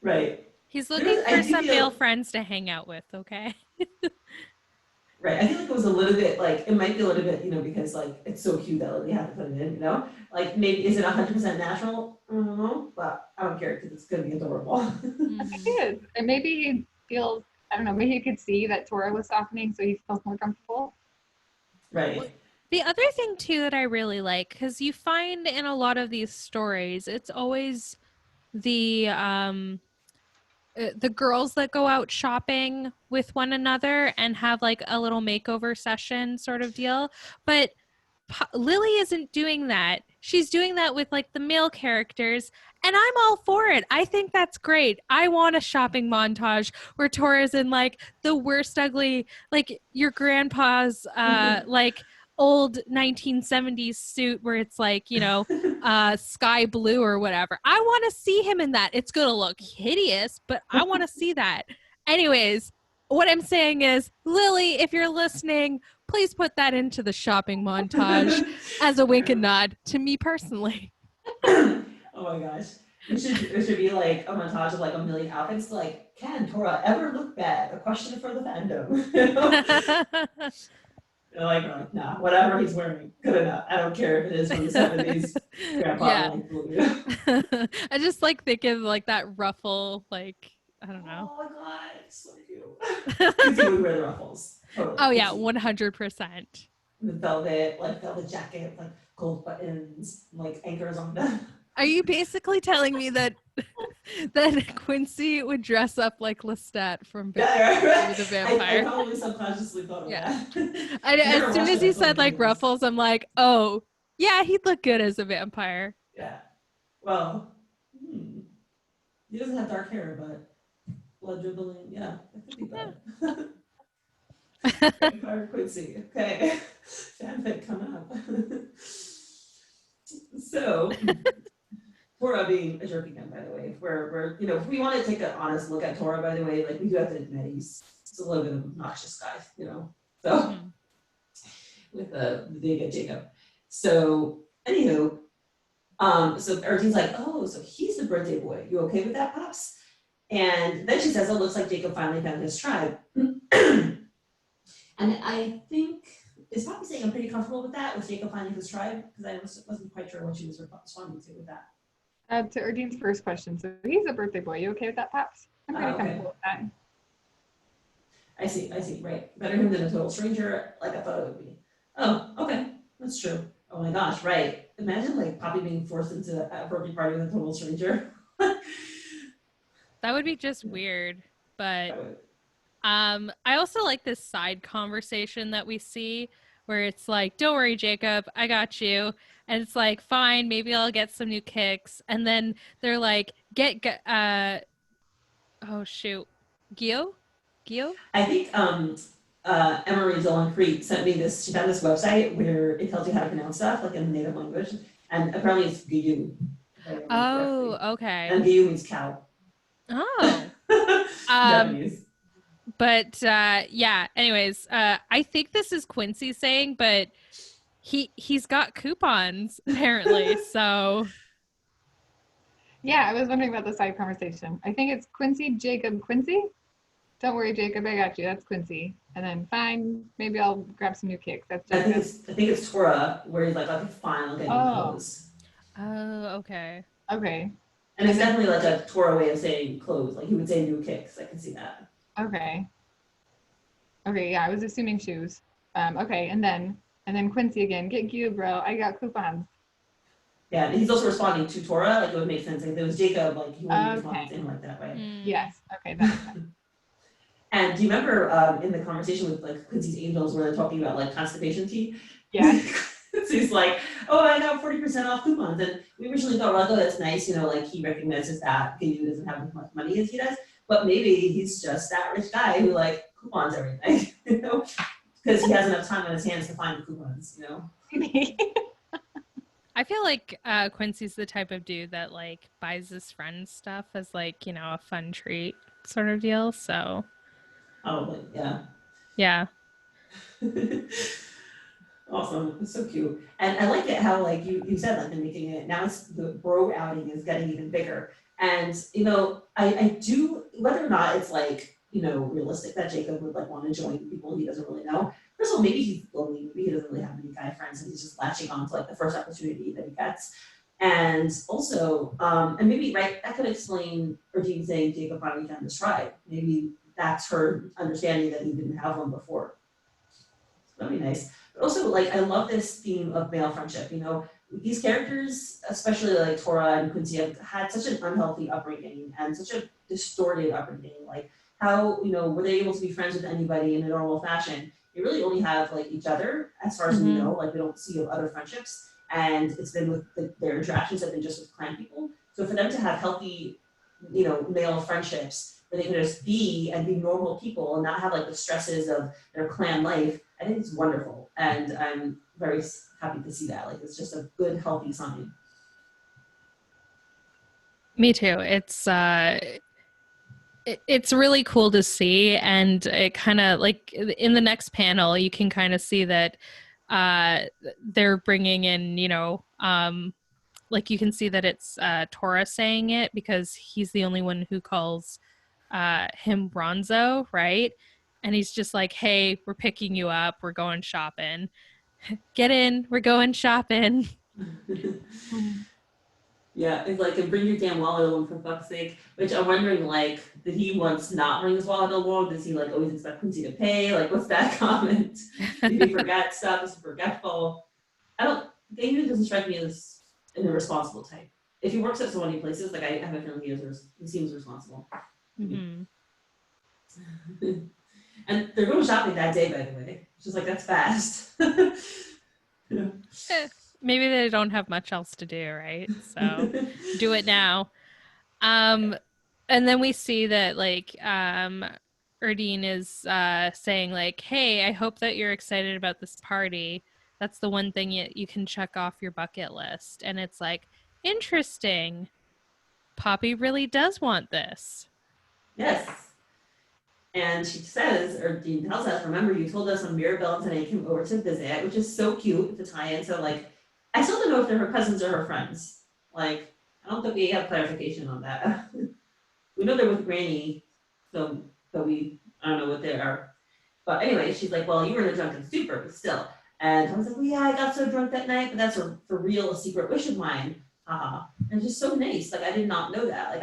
Right. He's looking for some male friends to hang out with, okay? Right. I feel like it was a little bit like, it might be a little bit, you know, because like it's so cute that like, we have to put it in, you know? Like maybe, is it 100% natural? I don't know, but I don't care because it's going to be adorable. I think it is. And maybe he feels, I don't know, maybe he could see that Tora was softening, so he feels more comfortable. Right. The other thing too that I really like, because you find in a lot of these stories, it's always the girls that go out shopping with one another and have like a little makeover session sort of deal. But Lily isn't doing that. She's doing that with like the male characters, and I'm all for it. I think that's great. I want a shopping montage where Tora's in like the worst ugly, like your grandpa's like old 1970s suit where it's like, you know, sky blue or whatever. I want to see him in that. It's going to look hideous, but I want to see that. Anyways, what I'm saying is, Lily, if you're listening, please put that into the shopping montage as a wink and nod to me personally. Oh my gosh. It should be like a montage of like a million outfits. Like, can Tora ever look bad? A question for the fandom. You know? They're like, nah, whatever he's wearing, good enough. I don't care if it is from the 70s. Grandpa, Yeah. like, blue. I just like thinking like that ruffle, like, I don't know. Oh my god, it's so cute. Quincy would wear the ruffles. Totally. Oh yeah, Quincy. 100%. The velvet jacket, like gold buttons, like anchors on them. Are you basically telling me that Quincy would dress up like Lestat from Yeah, the Vampire? I probably subconsciously thought of that. As soon as he said like ruffles, I'm like, oh yeah, he'd look good as a vampire. Yeah. Well, he doesn't have dark hair, but blood dribbling, yeah, that could be bad. Vampire Quincy. Okay. Fanfic coming up. So, Tora being a jerk again, by the way. We're you know, if we want to take an honest look at Tora, by the way, like we do have to admit he's a little bit of an obnoxious guy, you know. So with the dig at Jacob. So anywho, so Erdene's like, oh, so he's the birthday boy. You okay with that, Pops? And then she says, oh, looks like Jacob finally found his tribe. And I think, is Poppy saying I'm pretty comfortable with that, with Jacob finding his tribe? Because I wasn't quite sure what she was responding to with that. To Erdene's first question, so he's a birthday boy. You okay with that, Pops? I'm pretty comfortable with that. I see, right. Better him than a total stranger, like I thought it would be. Oh, okay, that's true. Oh my gosh, right. Imagine like Poppy being forced into a birthday party with a total stranger. That would be just weird, but I also like this side conversation that we see where it's like, don't worry, Jacob, I got you. And it's like, fine, maybe I'll get some new kicks. And then they're like, oh shoot, 𝗃𝗀? I think Emery Dylan Creek sent me this, she found this website where it tells you how to pronounce stuff, like in the native language. And apparently it's 𝗃𝗀. Oh, okay. And 𝗃𝗀 means cow. Oh. Japanese. But yeah, anyways, I think this is Quincy saying, but he's got coupons apparently, so yeah, I was wondering about the side conversation. I think it's Quincy, Jacob, Quincy. Don't worry, Jacob, I got you. That's Quincy. And then fine, maybe I'll grab some new kicks. That's Jacob. I think it's Tora where he's like, okay, fine, I'll get new clothes. Oh, okay. Okay. And it's definitely like a Tora way of saying clothes. Like he would say new kicks. I can see that. Okay. Okay, yeah, I was assuming shoes. Okay, and then Quincy again. Get you, bro. I got coupons. Yeah, and he's also responding to Tora. Like it would make sense. Like if it was Jacob, like he wouldn't respond to him like that, right? Yes. Okay, that makes sense. And do you remember in the conversation with like Quincy's angels where they're talking about like constipation tea? Yeah. So he's like, oh, I got 40% off coupons. And we originally thought, well, oh, that's nice, like he recognizes that he doesn't have as much money as he does. But maybe he's just that rich guy who like coupons everything, because he has enough time on his hands to find the coupons, I feel like Quincy's the type of dude that like buys his friends stuff as like, a fun treat sort of deal. So Probably, yeah. Yeah. Awesome. It's so cute. And I like it how like you said, like they're making it now, it's the bro outing is getting even bigger. And I do, whether or not it's like, realistic that Jacob would like want to join people he doesn't really know. First of all, maybe he's lonely, maybe he doesn't really have any guy friends and he's just latching on to like the first opportunity that he gets. And also, and maybe, right, that could explain Erdene saying Jacob finally found his tribe. Maybe that's her understanding that he didn't have one before. So that'd be nice. But also, like, I love this theme of male friendship. These characters, especially like Tora and Quincy, have had such an unhealthy upbringing and such a distorted upbringing. Like, how, were they able to be friends with anybody in a normal fashion? They really only have like each other, as far as we know. Like, we don't see other friendships, and it's been with their interactions have been just with clan people. So for them to have healthy, male friendships where they can just be normal people and not have like the stresses of their clan life, I think it's wonderful, and I'm very happy to see that. Like, it's just a good, healthy sign. Me too. It's really cool to see, and it kind of like in the next panel you can kind of see that they're bringing in, like you can see that it's Tora saying it because he's the only one who calls him Bronzo, right? And he's just like, hey, we're picking you up, we're going shopping, get in, we're going shopping. Yeah, it's like, and bring your damn wallet along for fuck's sake. Which I'm wondering, like, did he once not bring his wallet along? Does he like always expect Quincy to pay? Like, what's that comment? Did he forget stuff? Is he forgetful? David doesn't strike me as an irresponsible type. If he works at so many places, like, I have a feeling he seems responsible. Mm-hmm. And they're going shopping that day, by the way. It's just like, that's fast. Maybe they don't have much else to do, right? So do it now. And then we see that like Erdene is saying like, hey, I hope that you're excited about this party. That's the one thing you can check off your bucket list. And it's like, interesting. Poppy really does want this. Yes. And she says, or Dean tells us, remember, you told us when 𝗵𝗲𝗱𝗆 and I came over to visit, which is so cute to tie in. So, like, I still don't know if they're her cousins or her friends. Like, I don't think we have clarification on that. We know they're with Granny, but I don't know what they are. But anyway, she's like, well, you were in a drunken stupor, but still. And I was like, well, yeah, I got so drunk that night, but that's for real a secret wish of mine. Haha. And it's just so nice. Like, I did not know that. Like,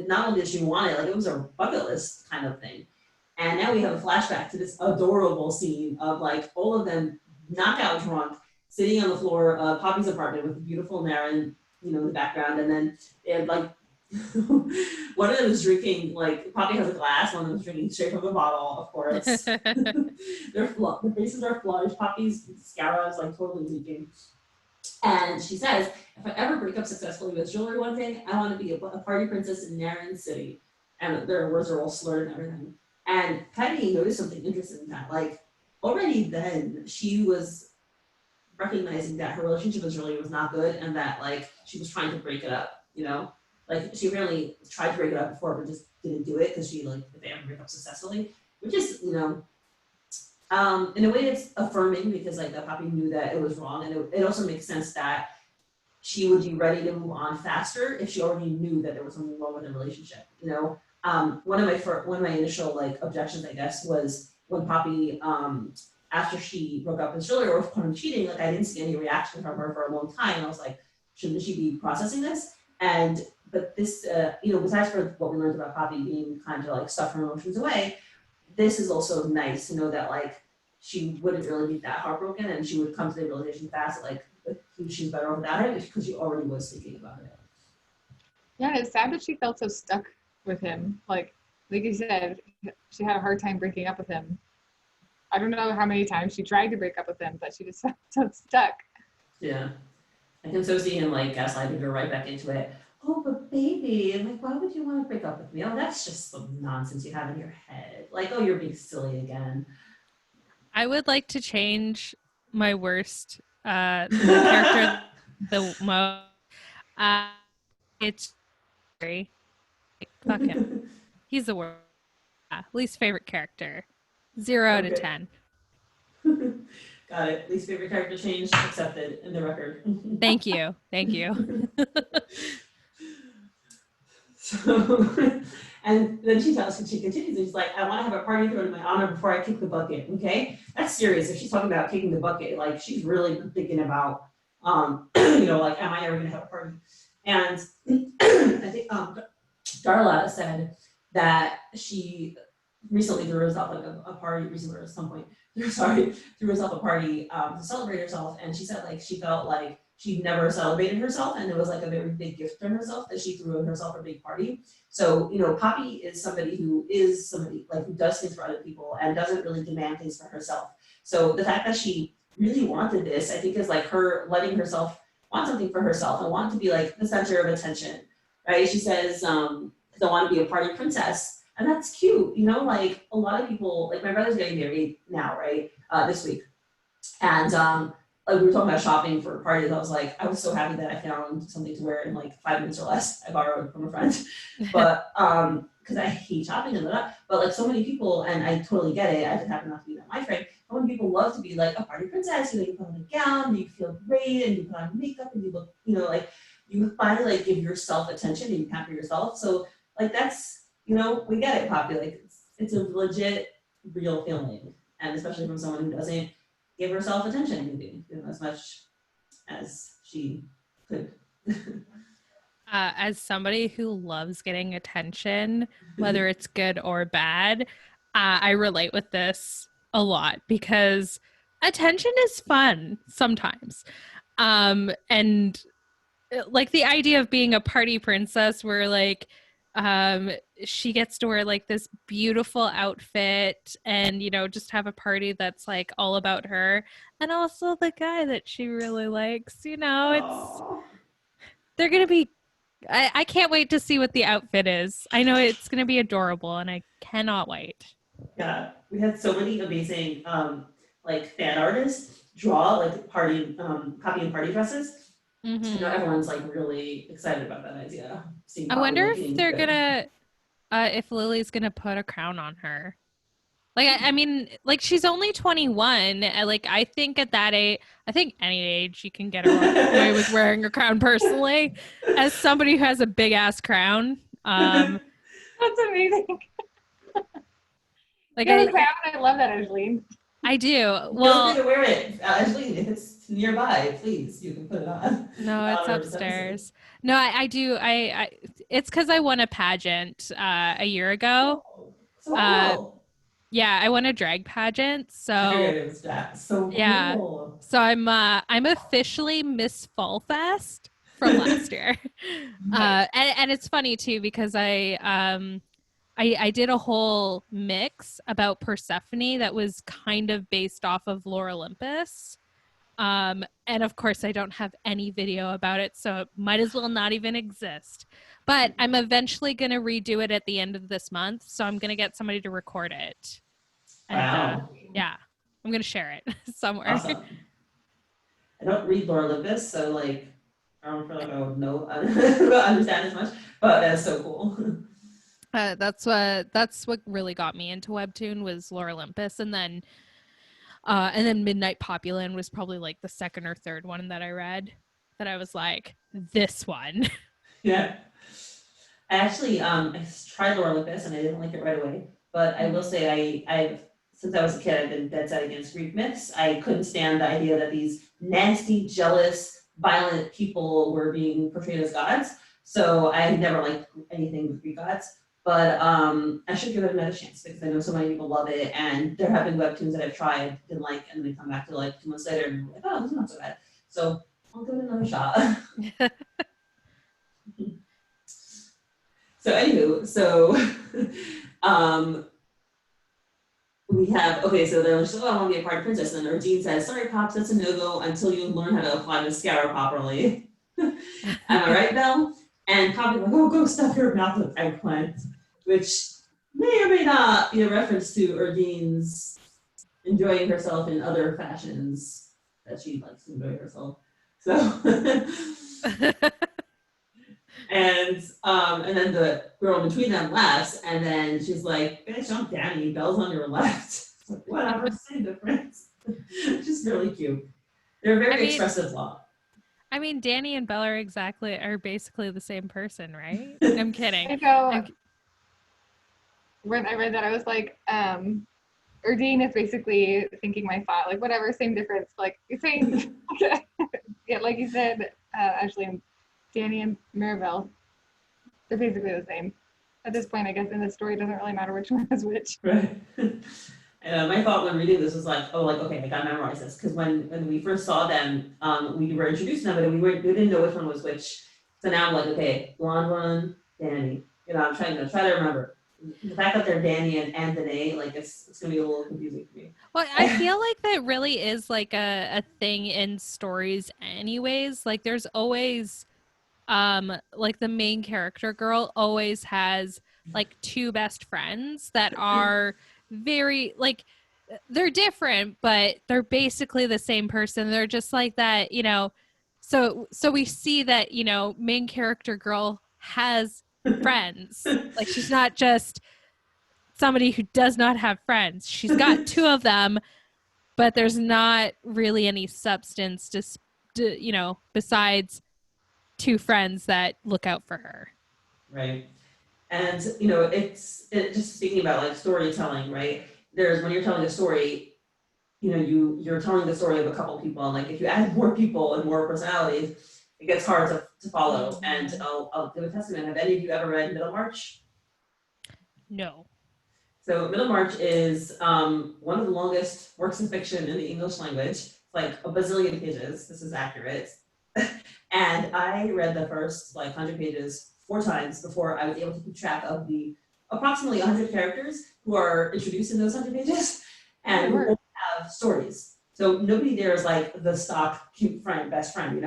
not only did she want it, like, it was a bucket list kind of thing. And now we have a flashback to this adorable scene of like all of them knockout drunk, sitting on the floor of Poppy's apartment with the beautiful Naren, in the background. And then they had like, one of them is drinking, like, Poppy has a glass, one of them is drinking straight from a bottle, of course. Their faces are flushed. Poppy's mascara is like totally leaking. And she says, if I ever break up successfully with jewelry one day, I want to be a party princess in Naren City. And their words are all slurred and everything. And Patty noticed something interesting in that. Like, already then, she was recognizing that her relationship with Julie was not good and that, like, she was trying to break it up, Like, she apparently tried to break it up before, but just didn't do it because she, like, if they ever break up successfully, which is, in a way it's affirming because, like, that Poppy knew that it was wrong. And it also makes sense that she would be ready to move on faster if she already knew that there was something wrong with the relationship, One of my initial like objections, I guess, was when Poppy, after she broke up with Julie or upon cheating, like I didn't see any reaction from her for a long time. I was like, shouldn't she be processing this? But this, besides for what we learned about Poppy being kind of like stuff her emotions away, this is also nice to know that like she wouldn't really be that heartbroken and she would come to the realization fast that like she's better off without it because she already was thinking about it. Yeah, it's sad that she felt so stuck with him. Like you said, she had a hard time breaking up with him. I don't know how many times she tried to break up with him, but she just felt so stuck. Yeah. I can so see him like gaslighting her right back into it. Oh, but baby, I'm like, why would you want to break up with me? Oh, that's just some nonsense you have in your head. Like, oh, you're being silly again. I would like to change my worst character the most. It's Harry. Fuck him. He's the worst. Least favorite character. 0 to 10. Got it. Least favorite character change accepted in the record. Thank you. Thank you. So, and then she continues, and she's like, I want to have a party thrown in my honor before I kick the bucket. Okay, that's serious. If she's talking about kicking the bucket, like she's really thinking about, like, am I ever going to have a party? And I think Darla said that she recently threw herself like a party recently, or at some point, threw herself a party to celebrate herself, and she said like she felt like she never celebrated herself, and it was like a very big gift for herself that she threw herself a big party. So, Poppy is somebody who like who does things for other people and doesn't really demand things for herself. So the fact that she really wanted this, I think, is like her letting herself want something for herself and want to be like the center of attention, right? She says, "Because I want to be a party princess," and that's cute, Like a lot of people, like my brother's getting married now, right? This week, and like we were talking about shopping for parties. I was so happy that I found something to wear in like 5 minutes or less. I borrowed from a friend, but because I hate shopping and that. But like so many people, and I totally get it. I just happen not to be that my friend. So many people love to be like a party princess. You put on a gown, and you feel great, and you put on makeup, and you look, like you finally like give yourself attention, and you pamper yourself. So like that's, we get it, Poppy. Like it's a legit, real feeling, and especially from someone who doesn't give herself attention, maybe, as much as she could. As somebody who loves getting attention, whether it's good or bad, I relate with this a lot because attention is fun sometimes. And like the idea of being a party princess where like she gets to wear like this beautiful outfit and just have a party that's like all about her, and also the guy that she really likes, they're gonna be I can't wait to see what the outfit is. I know it's gonna be adorable and I cannot wait. Yeah, we had so many amazing like fan artists draw like party copy and party dresses. Mm-hmm. Everyone's like really excited about that idea. I wonder if they're gonna if Lily's gonna put a crown on her. Like, I mean, like she's only 21. Like, I think at that age, I think any age you can get away with wearing a crown. Personally, as somebody who has a big ass crown, that's amazing. Like a crown. I love that, Aislene. I do. Well, feel free to wear it, Aislene. If it's nearby, please, you can put it on. No, it's upstairs. No, I do. I it's because I won a pageant a year ago. Oh, so cool. Yeah, I won a drag pageant. So it was that. So yeah, cool. So I'm officially Miss Fall Fest from last year. Nice. And it's funny too because I did a whole mix about Persephone that was kind of based off of Lore Olympus. And of course I don't have any video about it, so it might as well not even exist. But I'm eventually going to redo it at the end of this month, so I'm going to get somebody to record it. And, wow. Yeah, I'm going to share it somewhere. Awesome. I don't read Lore Olympus, so like I don't feel like I would know understand as much, but that's so cool. That's what really got me into Webtoon was Lore Olympus, and then Midnight Populin was probably like the second or third one that I read that I was like, this one. Yeah. I actually I tried Lore Olympus and I didn't like it right away. But I will say I've since I was a kid, I've been dead set against Greek myths. I couldn't stand the idea that these nasty, jealous, violent people were being portrayed as gods. So I never liked anything with Greek gods. But I should give it another chance because I know so many people love it, and there have been webtoons that I've tried, didn't like, and then come back to like 2 months later and I'm like, oh, this is not so bad. So I'll give it another shot. So anywho, we have, okay, so they're like, oh, I want to be a party princess. And then Erdene says, sorry, Pops, that's a no-go until you learn how to apply mascara properly. Am I right, Belle? And Poppy's like, oh, go stuff your mouth with eggplant, which may or may not be a reference to Erdene's enjoying herself in other fashions that she likes to enjoy herself. So, and then the girl between them laughs, and then she's like, bitch, I'm Danny, Belle's on your left. Like, whatever, same difference. Just really cute. They're a very expressive lot. I mean, Danny and Belle are basically the same person, right? I'm kidding. I know. When I read that, I was like, Erdene is basically thinking my thought, like, whatever, same difference. Like, same. Yeah, like you said, Aislene, Danny and Mirabelle, they're basically the same. At this point, I guess, in the story, it doesn't really matter which one is which. Right. My thought when reading this was like, oh, like, okay, I gotta memorize this. Because when we first saw them, we were introduced to them, but we didn't know which one was which. So now I'm like, okay, blonde one, Danny. I'm trying to remember. The fact that they're Danny and Erdene, like, it's gonna be a little confusing for me. Well, I feel like that really is like a thing in stories anyways. Like there's always like the main character girl always has like two best friends that are very like they're different, but they're basically the same person. They're just like that, so we see that, main character girl has friends. Like she's not just somebody who does not have friends. She's got two of them, but there's not really any substance besides two friends that look out for her. Right. And, it's just speaking about like storytelling, right? There's when you're telling a story, you're telling the story of a couple people. And like, if you add more people and more personalities, it gets hard to follow. And I'll give a testament. Have any of you ever read Middlemarch? No. So Middlemarch is one of the longest works of fiction in the English language. It's like a bazillion pages. This is accurate. And I read the first 100 pages 4 times before I was able to keep track of the approximately 100 characters who are introduced in those 100 pages and who all have stories. So nobody there is like the stock cute friend, best friend,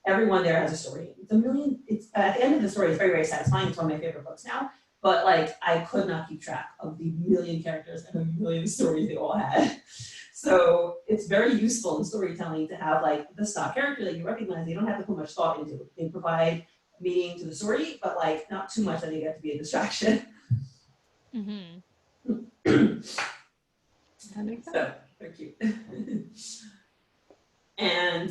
Everyone there has a story. It's at the end of the story, it's very, very satisfying. It's one of my favorite books now. But I could not keep track of the million characters and the million stories they all had. So it's very useful in storytelling to have the stock character that you recognize. They don't have to put much thought into it. They provide meaning to the story, but not too much that they get to be a distraction. Mm-hmm. That makes sense. So they're cute. And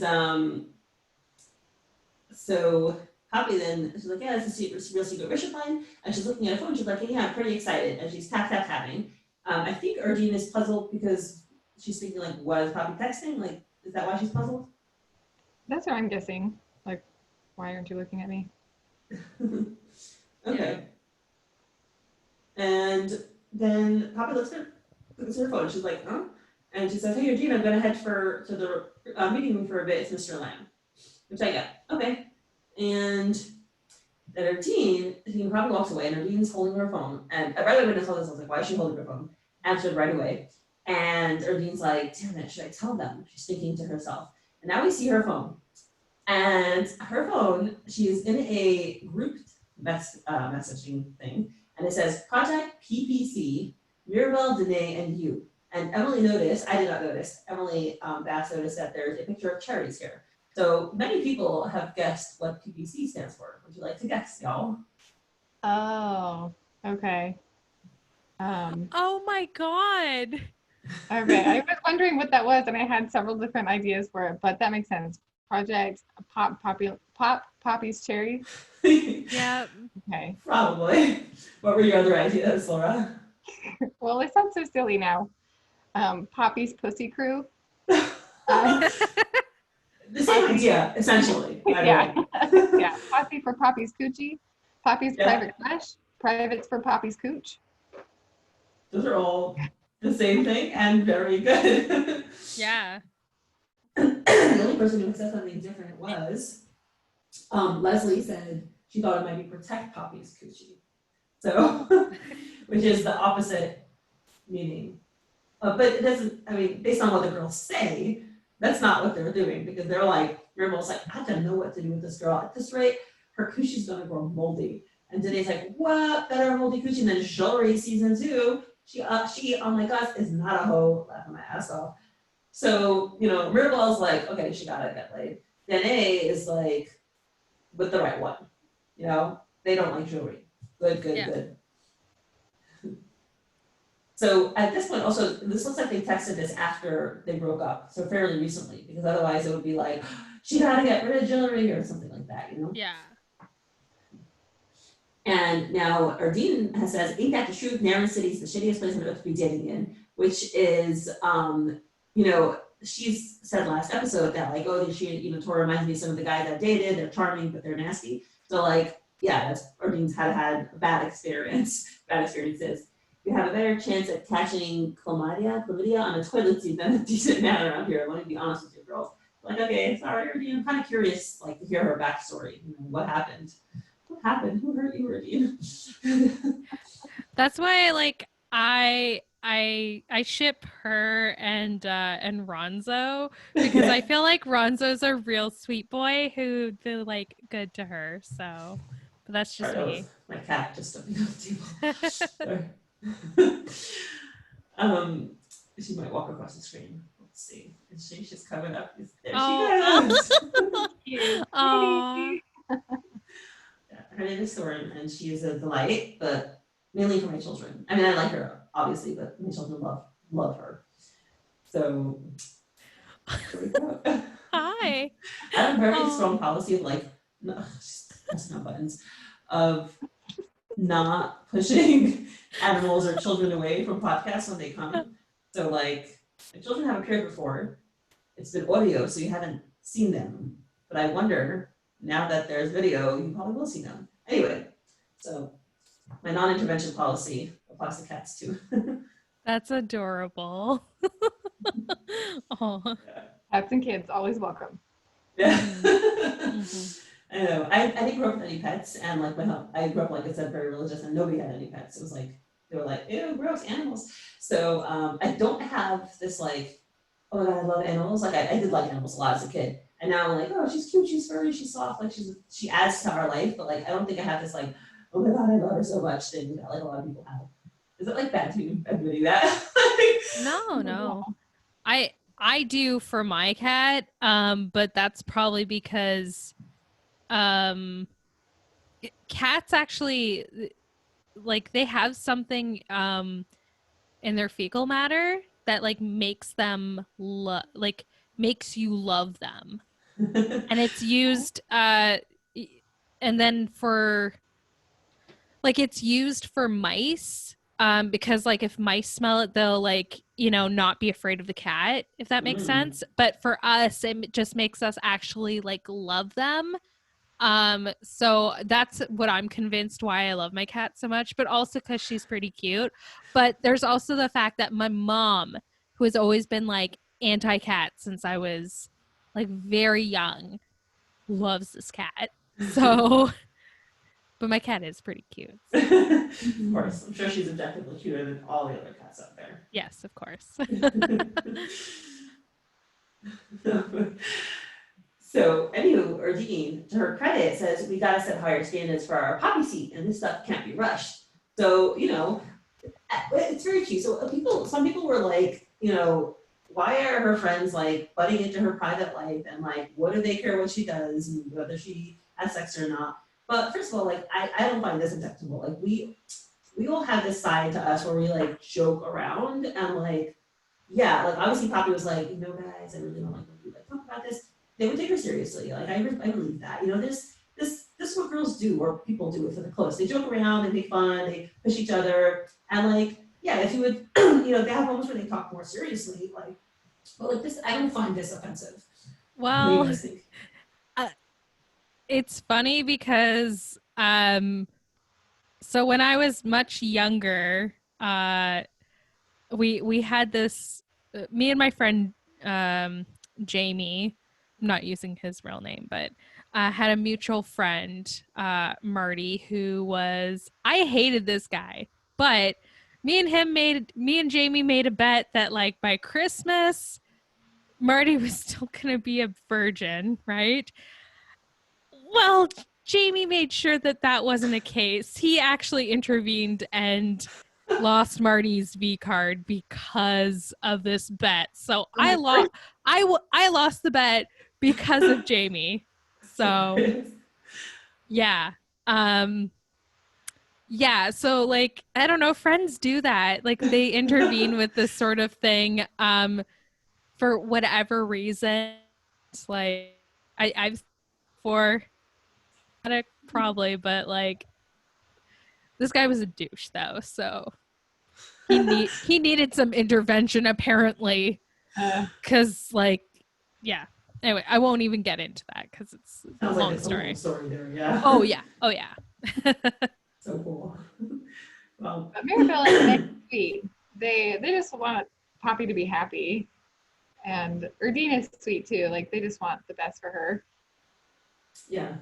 so Poppy then, she's like, yeah, it's a real secret mission line. And she's looking at her phone. She's like, yeah, I'm pretty excited. And she's tapping. I think Erdene is puzzled because she's thinking what is Poppy texting? Is that why she's puzzled? That's what I'm guessing. Why aren't you looking at me? Okay. Yeah. And then Poppy looks at her phone. She's like, huh? And she says, hey, Erdene, I'm going to head to the meeting room for a bit. It's Mr. Lamb. Which I get. Okay. And then Erdene, he probably walks away, and Erdene's holding her phone. And by the way, when I saw this, I was like, why is she holding her phone? Answered right away. And Erdene's like, damn it, should I tell them? She's thinking to herself. And now we see her phone. And her phone, she's in a grouped messaging thing. And it says, Project PPC, Mirabelle, Danae, and you. And Emily noticed, I did not notice, Emily Bass noticed that there's a picture of cherries here. So many people have guessed what PPC stands for. Would you like to guess, y'all? Oh, okay. Oh my God. Okay, I was wondering what that was, and I had several different ideas for it, but that makes sense. Project Poppy's Cherry. Yeah. Okay. Probably. What were your other ideas, Laura? Well, it sounds so silly now. Poppy's Pussy Crew. The same idea, essentially. Yeah. Yeah. Poppy for Poppy's Coochie. Poppy's Private Crush. Privates for Poppy's Cooch. Those are all the same thing and very good. Yeah. The only person who said something different was Leslie said she thought it might be Protect Poppy's Coochie. So, which is the opposite meaning. But it doesn't, I mean, based on what the girls say, that's not what they're doing, because they're like, Rebel's like, I don't know what to do with this girl. At this rate, her coochie's gonna grow moldy. And Danae's like, what? Better moldy coochie than jewelry season 2. She, oh my gosh, is not a hoe, laughing my ass off. So, you know, Mirabel's like, okay, she gotta get laid. Danae is like, with the right one. You know, they don't like jewelry. Good, Yeah. good. So at this point, also, this looks like they texted this after they broke up, so fairly recently, because otherwise it would be like, she gotta get rid of jewelry or something like that, you know? Yeah. And now Erdene says, ain't that the truth? Narran City's the shittiest place on earth to be dating in, which is, you know, she's said last episode that like, oh, she, you know, Tora reminds me of some of the guys I dated, they're charming, but they're nasty. So like, yeah, that's Erdene's had a bad experiences. You have a better chance at catching chlamydia on a toilet seat than a decent man around here. Let me be honest with you girls. Like, okay, sorry, Erdene, I'm kind of curious, like, to hear her backstory. You know, what happened? What happened? Who hurt you, Erdene? That's why, like, I ship her and Ronzo, because I feel like Ronzo's a real sweet boy who they're like good to her. So, but that's just me. My cat just stepping on the table. She might walk across the screen. Let's see. Is she? She's coming up. There she is. Aww. Yeah, her name is Thorin, and she is a delight, but mainly for my children. I mean, I like her, obviously, but my children love her. So, here we go. Hi. I have a very strong policy of like, pressing on buttons, of not pushing animals or children away from podcasts when they come. So like, my children have appeared before. It's been audio, so you haven't seen them. But I wonder, now that there's video, you probably will see them. Anyway, so my non-intervention policy applies to cats too. That's adorable. Oh. Cats and kids, always welcome. Yeah. I know. I didn't grow up with any pets, and like I grew up, like I said, very religious, and nobody had any pets. It was like, they were like, ew, gross animals. So I don't have this like, oh my god, I love animals. Like I did like animals a lot as a kid. And now I'm like, oh, she's cute, she's furry, she's soft, like she adds to our life, but like I don't think I have this like, oh my god, I love her so much thing that like a lot of people have. Is it like bad to you admitting that? No. I do for my cat, but that's probably because cats actually, like, they have something in their fecal matter that like makes them makes you love them. And it's used and then for like, it's used for mice, because like if mice smell it, they'll like, you know, not be afraid of the cat, if that makes sense. But for us, it just makes us actually like love them. So that's what I'm convinced why I love my cat so much, but also because she's pretty cute. But there's also the fact that my mom, who has always been like anti-cat since I was like very young, loves this cat. So, but my cat is pretty cute. Of course, I'm sure she's objectively cuter than all the other cats out there. Yes, of course. So, anywho, Erdene, to her credit, says we gotta set higher standards for our poppy seed, and this stuff can't be rushed. So, you know, it's very cute. So some people were like, you know, why are her friends like butting into her private life, and like, what do they care what she does and whether she has sex or not? But first of all, like, I don't find this acceptable. Like, we all have this side to us where we like joke around, and like, yeah, like obviously Poppy was like, you know, guys, I really don't like when you like talk about this. They would take her seriously. Like I believe that. You know, this is what girls do, or people do if they're close. They joke around, they make fun, they push each other, and like, yeah, if you would, you know, they have moments where they talk more seriously. Like, but like this, I don't find this offensive. Well, it's funny because so when I was much younger, we had this, me and my friend Jamie, I'm not using his real name, but had a mutual friend, Marty, who was, I hated this guy, but me and Jamie made a bet that like by Christmas, Marty was still gonna be a virgin, right? Well, Jamie made sure that that wasn't a case. He actually intervened and lost Marty's V card because of this bet. So I lost. I lost the bet because of Jamie. So yeah. Yeah, so like I don't know, friends do that. Like they intervene with this sort of thing for whatever reason. It's like I've for probably, but like this guy was a douche though, so he needed some intervention apparently. Cuz like yeah. Anyway, I won't even get into that cuz it's a long like story. Story there, yeah. Oh yeah. Oh yeah. So cool. Well, But Mirabelle and sweet. They just want Poppy to be happy. And Erdene is sweet too. Like they just want the best for her. yeah.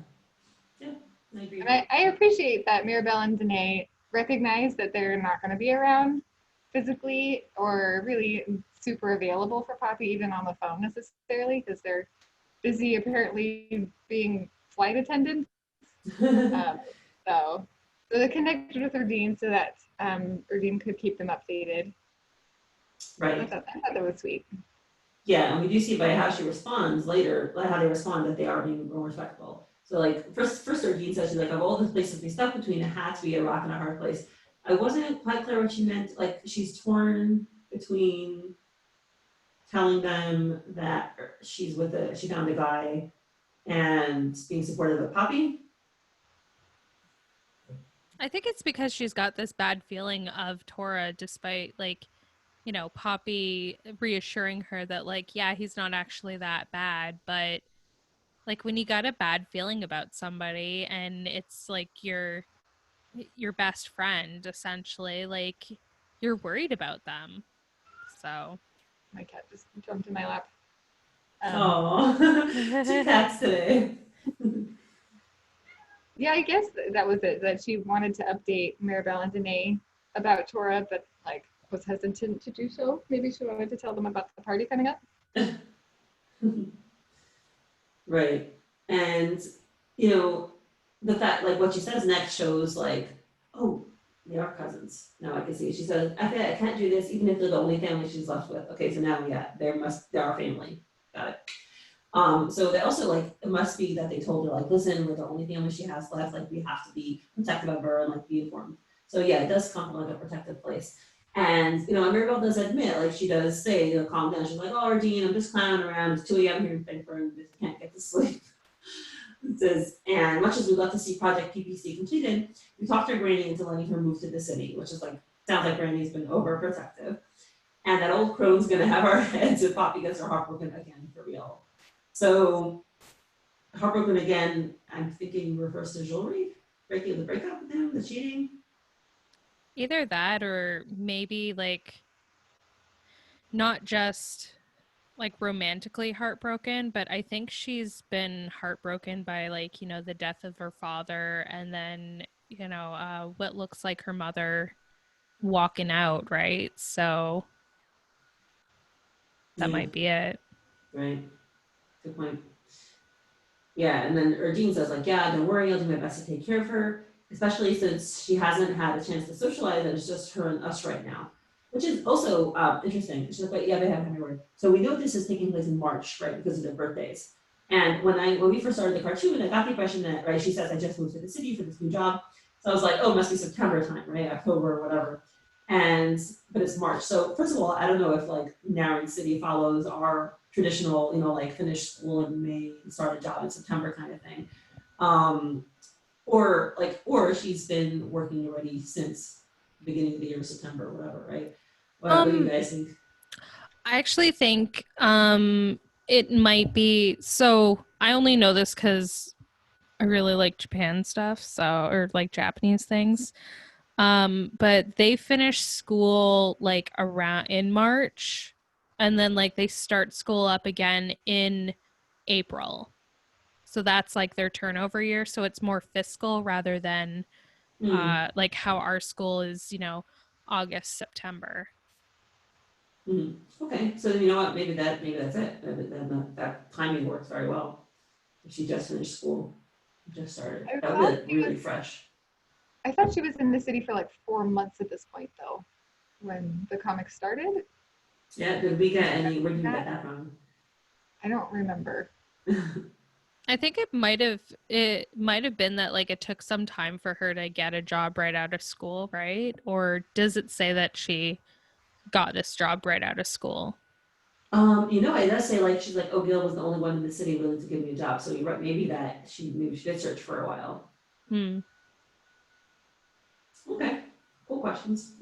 Yeah, I agree. And I appreciate that Mirabelle and Danae recognize that they're not going to be around physically or really super available for Poppy, even on the phone necessarily, because they're busy apparently being flight attendants. So they connected with Erdene so that Erdene could keep them updated. Right. I thought that was sweet. Yeah, and we do see by how she responds later, like how they respond, that they are being more respectful. So like first Erdene says, she's like, of all the places we stuck between, it had to be a rock and a hard place. I wasn't quite clear what she meant. Like she's torn between telling them that she found a guy and being supportive of Poppy. I think it's because she's got this bad feeling of Tora, despite like, you know, Poppy reassuring her that like, yeah, he's not actually that bad, but like when you got a bad feeling about somebody and it's like your best friend essentially, like you're worried about them. So My cat just jumped in my lap. Oh, two cats today. Yeah, I guess that was it, that she wanted to update Mirabelle and Danae about Tora, but like was hesitant to do so. Maybe she wanted to tell them about the party coming up. Right. And, you know, the fact, like what she says next shows like, oh, they are cousins. Now I can see. She says, I can't do this even if they're the only family she's left with. Okay, so now yeah, they're our family. Got it. So they also like, it must be that they told her like, listen, we're the only family she has left, like we have to be protective of her and like be informed. So yeah, it does come from like a protective place. And, you know, Mirabelle does admit, like she does say, you know, calm down. She's like, oh, Erdene, I'm just clowning around. It's 2 a.m. here in Frankfurt and just can't get to sleep. It says, and much as we love to see Project PPC completed, we talked her granny into letting her move to the city, which is like, sounds like Granny's been overprotective. And that old crow's gonna have our heads if Poppy gets her heartbroken again, for real. So, heartbroken again, I'm thinking refers to jewelry, the breakup with him, the cheating. either that or maybe like not just like romantically heartbroken, but I think she's been heartbroken by like, you know, the death of her father and then, you know, what looks like her mother walking out, right? So that might be it. Right. Good point. Yeah, and then Erdene says like, yeah, don't worry, I'll do my best to take care of her, especially since she hasn't had a chance to socialize and it's just her and us right now. Which is also interesting. She's like, but yeah, they have every word. So we know this is taking place in March, right, because of their birthdays. And when we first started the cartoon, I got the impression that, right, she says, I just moved to the city for this new job. So I was like, oh, it must be September time, right, October or whatever. But it's March. So first of all, I don't know if like Naryn City follows our traditional, you know, like finish school in May, start a job in September kind of thing. Or she's been working already since the beginning of the year, September, whatever, right? What do you guys think? I actually think it might be, so I only know this because I really like Japan stuff, or like Japanese things. But they finish school like around in March and then like they start school up again in April. So that's like their turnover year. So it's more fiscal rather than like how our school is, you know, August, September. Okay, so you know what? Maybe that's it. That timing works very well. If she just finished school, just started. I That would thought be like really fresh. I thought she was in the city for like 4 months at this point, though, when the comic started. Yeah, did we get any? Where did you get that from? I don't remember. I think it might have been that like it took some time for her to get a job right out of school, right? Or does it say that she got this job right out of school? You know, it does say like she's like, oh, Gil was the only one in the city willing to give me a job. So you're right, maybe she did search for a while. Okay, cool questions.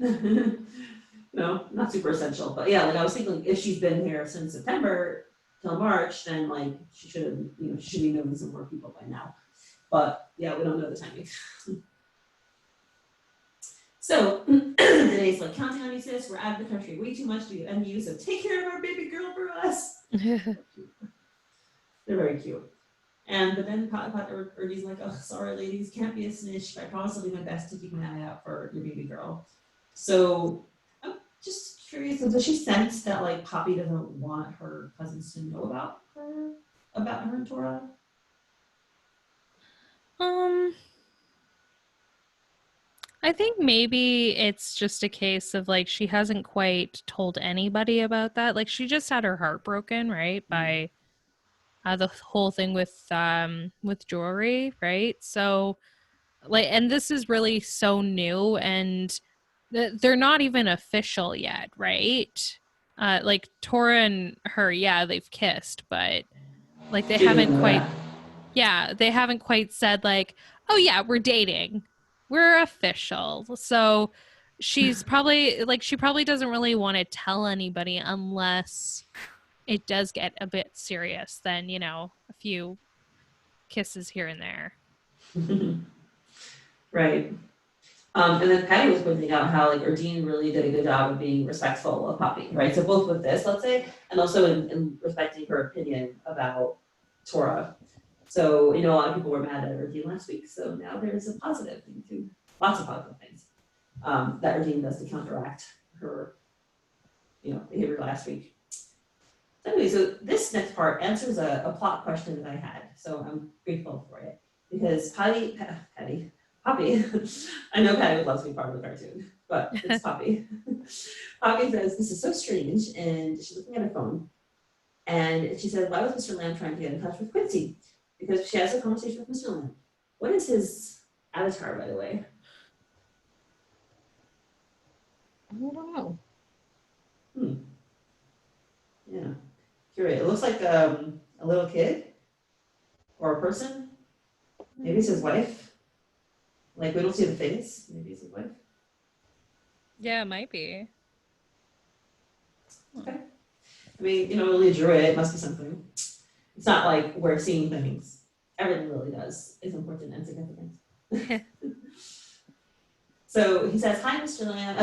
No, not super essential, but yeah, like I was thinking if she's been here since September till March, then like she should have, she should be knowing some more people by now. But yeah, we don't know the timing. So today's like counting on you, sis. We're out of the country way too much to get MU, so take care of our baby girl for us. They're very cute. But then Erdene's like, oh, sorry, ladies, can't be a snitch. I promise I'll do my best to keep an eye out for your baby girl. So I'm just curious, does she sense that like Poppy doesn't want her cousins to know about her and Tora? I think maybe it's just a case of like she hasn't quite told anybody about that. Like she just had her heart broken, right, by the whole thing with jewelry, right? So like, and this is really so new, and they're not even official yet, right? Like Tora and her, yeah, they've kissed, but like they haven't quite said like, oh yeah, we're dating, we're official. So she's probably like, she probably doesn't really want to tell anybody unless it does get a bit serious, then a few kisses here and there. Right. And then Patty was pointing out how like Erdene really did a good job of being respectful of Poppy, right? So both with this, let's say, and also in respecting her opinion about Tora. So, a lot of people were mad at Erdene last week. So now there's a positive thing too. Lots of positive things that Erdene does to counteract her, behavior last week. So anyway, so this next part answers a plot question that I had. So I'm grateful for it because Poppy, I know Patty would love to be part of the cartoon, but it's Poppy. Poppy says, this is so strange, and she's looking at her phone, and she said, why was Mr. Lamb trying to get in touch with Quincy? Because she has a conversation with Mr. Lamb. What is his avatar, by the way? I don't know. Yeah, curious. It looks like a little kid or a person. Maybe it's his wife. Like, we don't see the face. Maybe it's his wife. Yeah, it might be. Okay. I mean, Lily drew it. It must be something. It's not like we're seeing things. Everything Lily does is important and significant. So he says, hi, Mr. Lamb.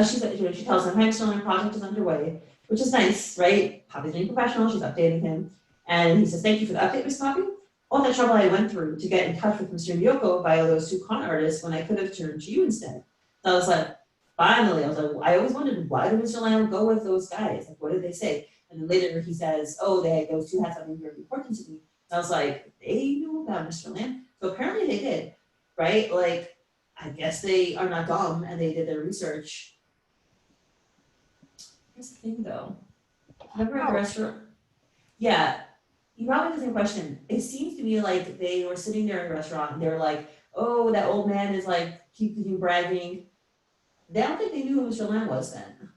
She tells him, hi, Mr. Lamb, project is underway, which is nice, right? Poppy's being professional. She's updating him. And he says, thank you for the update, Miss Poppy. All that trouble I went through to get in touch with Mr. �𝗏𝗀 via those two con artists when I could have turned to you instead. So I was like, finally, I always wondered, why did Mr. Lamb go with those guys? Like, what did they say? And then later he says, oh, those two had something very important to me. And I was like, they knew about Mr. Lamb. So apparently they did, right? Like, I guess they are not dumb and they did their research. Here's the thing though. Remember at the restaurant? Yeah. You probably have the same question. It seems to me like they were sitting there in a restaurant and they were like, oh, that old man is like, keep bragging. They don't think they knew who Mr. Lamb was then.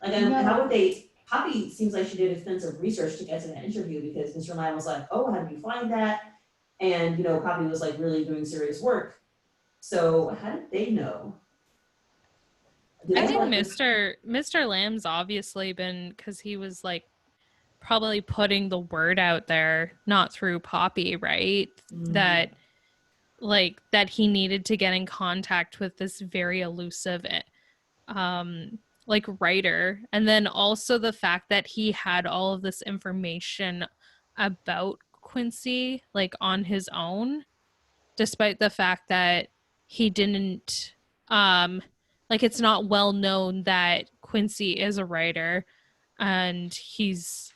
Like, how would they? Poppy seems like she did extensive research to get to that interview because Mr. Lamb was like, oh, how did you find that? And, Poppy was like really doing serious work. So how did they know? I think Mr. Lamb's obviously been, because he was like probably putting the word out there, not through Poppy, right? That he needed to get in contact with this very elusive like writer. And then also the fact that he had all of this information about Quincy like on his own, despite the fact that he didn't like it's not well known that Quincy is a writer, and he's,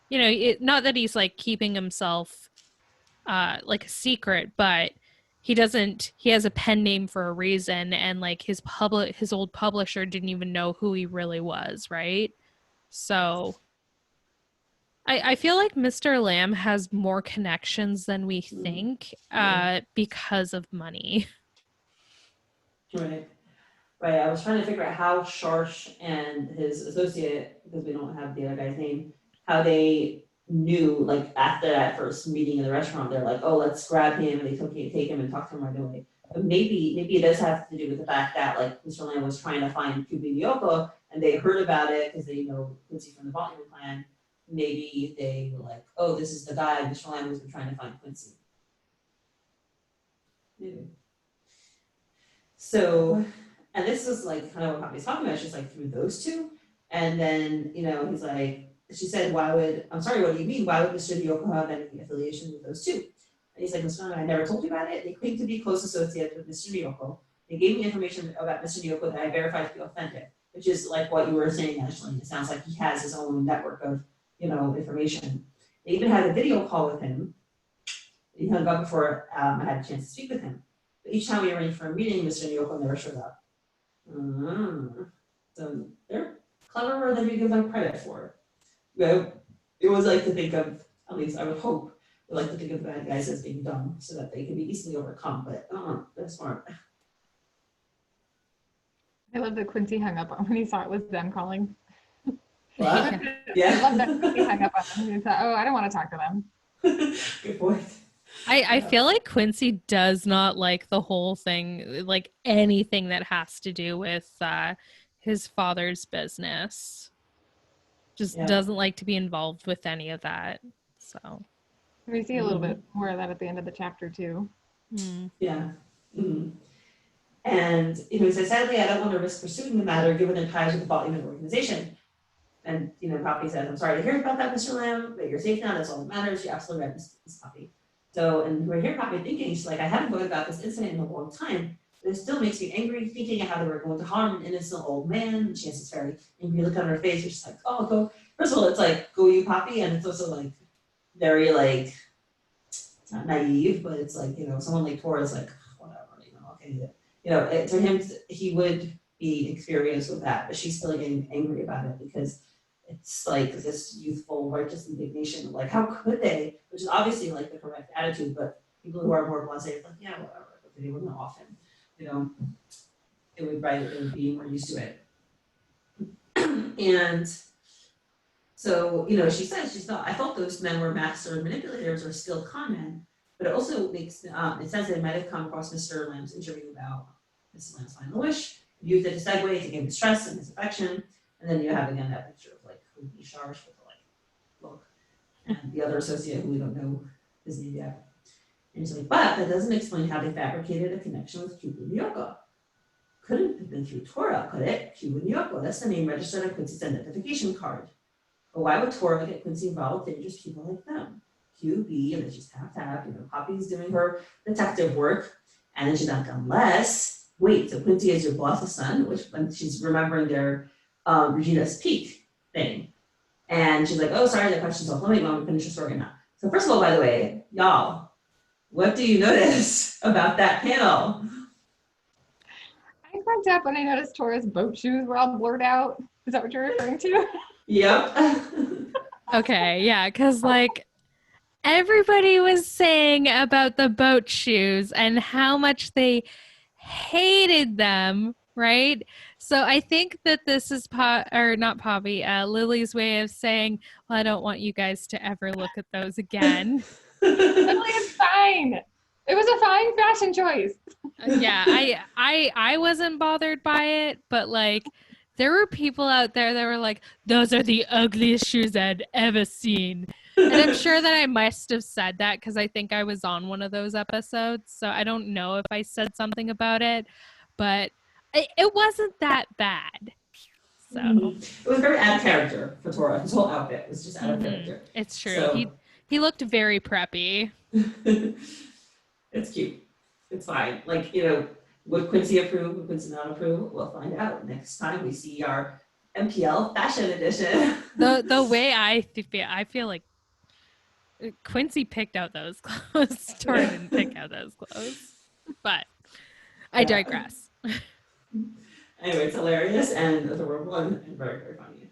you know, not that he's like keeping himself like a secret, but he has a pen name for a reason, and like his old publisher didn't even know who he really was, right? So I feel like Mr. Lamb has more connections than we think because of money. Right. Right. I was trying to figure out how Sharsh and his associate, because we don't have the other guy's name, how they knew, like after that first meeting in the restaurant, they're like, oh, let's grab him, and they take him and talk to him right away. But maybe it does have to do with the fact that like Mr. Lamb was trying to find 𝗃𝗶𝗱𝗀𝗀, and they heard about it because they know Quincy from the Volume Clan. Maybe they were like, oh, this is the guy Mr. Lamb has been trying to find Quincy. Maybe. So, and this is like kind of what Poppy's talking about, it's just like through those two. And then, you know, he's like, she said, I'm sorry, what do you mean? Why would Mr. 𝗃𝗀𝗃𝗀 have any affiliation with those two? And he's like, Mr. I never told you about it. They claim to be close associates with Mr. 𝗃𝗀𝗃. They gave me information about Mr. 𝗃𝗀𝗃 that I verified to be authentic, which is like what you were saying, Aislene. It sounds like he has his own network of, you know, information. They even had a video call with him. He hung up before I had a chance to speak with him. But each time we arranged for a meeting, Mr. 𝗃𝗀𝗃 never showed up. So they're cleverer than we give them credit for. You know, it was like to think of, at least I would hope, we like to think of the bad guys as being dumb so that they can be easily overcome, but they're smart. I love that Quincy hung up on when he saw it was them calling. What? I love that Quincy hung up on them. He thought, oh, I don't want to talk to them. Good point. I feel like Quincy does not like the whole thing, like anything that has to do with his father's business. Just doesn't like to be involved with any of that. So we see a little bit more of that at the end of the chapter too. Yeah. And you know, he said, sadly, I don't want to risk pursuing the matter given the ties with the Volume organization. And you know, Poppy says, I'm sorry to hear about that, Mr. Lamb, but you're safe now. That's all that matters. She absolutely read Miss Poppy. So, and we're here Poppy thinking, she's like, I haven't thought about this incident in a long time, but it still makes me angry thinking of how they were going to harm an innocent old man. And she has this very angry look on her face, which is like, oh, go. First of all, it's like, go you, Poppy, and it's also like very like, it's not naive, but it's like, you know, someone like Tora is like, whatever, you know, okay, you know, to him, he would be experienced with that, but she's still getting angry about it because it's like this youthful, righteous indignation, like how could they? Which is obviously like the correct attitude, but people who are more blasé, it's like, yeah, whatever. But they wouldn't often, you know, it would be more used to it. And so, you know, she says I thought those men were master manipulators or skilled con men, but it also makes it says they might have come across Mr. Lamb's interview about Mrs. Lamb's final wish, used it to segue to gain his trust and his affection. And then you have again that picture of like Sharsh with the like look, and the other associate who we don't know his name yet. And he's like, but that doesn't explain how they fabricated a connection with 𝗃𝗶𝗱𝗃𝗀𝗃. Couldn't have been through Tora, could it? 𝗃𝗶𝗱𝗃𝗀, that's the name registered on Quincy's identification card. But why would Tora get Quincy involved with dangerous people like them? QB, and then she's tap, you know, Poppy's doing her detective work, and then she's like, unless, wait, so Quincy is your boss's son, which when she's remembering their Regina's Peak thing. And she's like, oh, sorry, the question's off. Let me finish the story now. So first of all, by the way, y'all, what do you notice about that panel? I cracked up when I noticed Tora's boat shoes were all blurred out. Is that what you're referring to? Yep. Okay, yeah, because like everybody was saying about the boat shoes and how much they hated them, right? So I think that this is not Poppy, Lily's way of saying, well, I don't want you guys to ever look at those again. Lily, it's fine. It was a fine fashion choice. Yeah, I wasn't bothered by it, but like there were people out there that were like, those are the ugliest shoes I'd ever seen. And I'm sure that I must have said that because I think I was on one of those episodes. So I don't know if I said something about it, but it wasn't that bad. So It was very out of character for Tora. His whole outfit was just out of character. It's true. So, he looked very preppy. it's cute. It's fine. Like, you know, Would Quincy approve? Would Quincy not approve? We'll find out next time we see our MPL fashion edition. The way I feel like Quincy picked out those clothes. Tora didn't pick out those clothes. But I digress. Anyway, it's hilarious and adorable and very, very funny.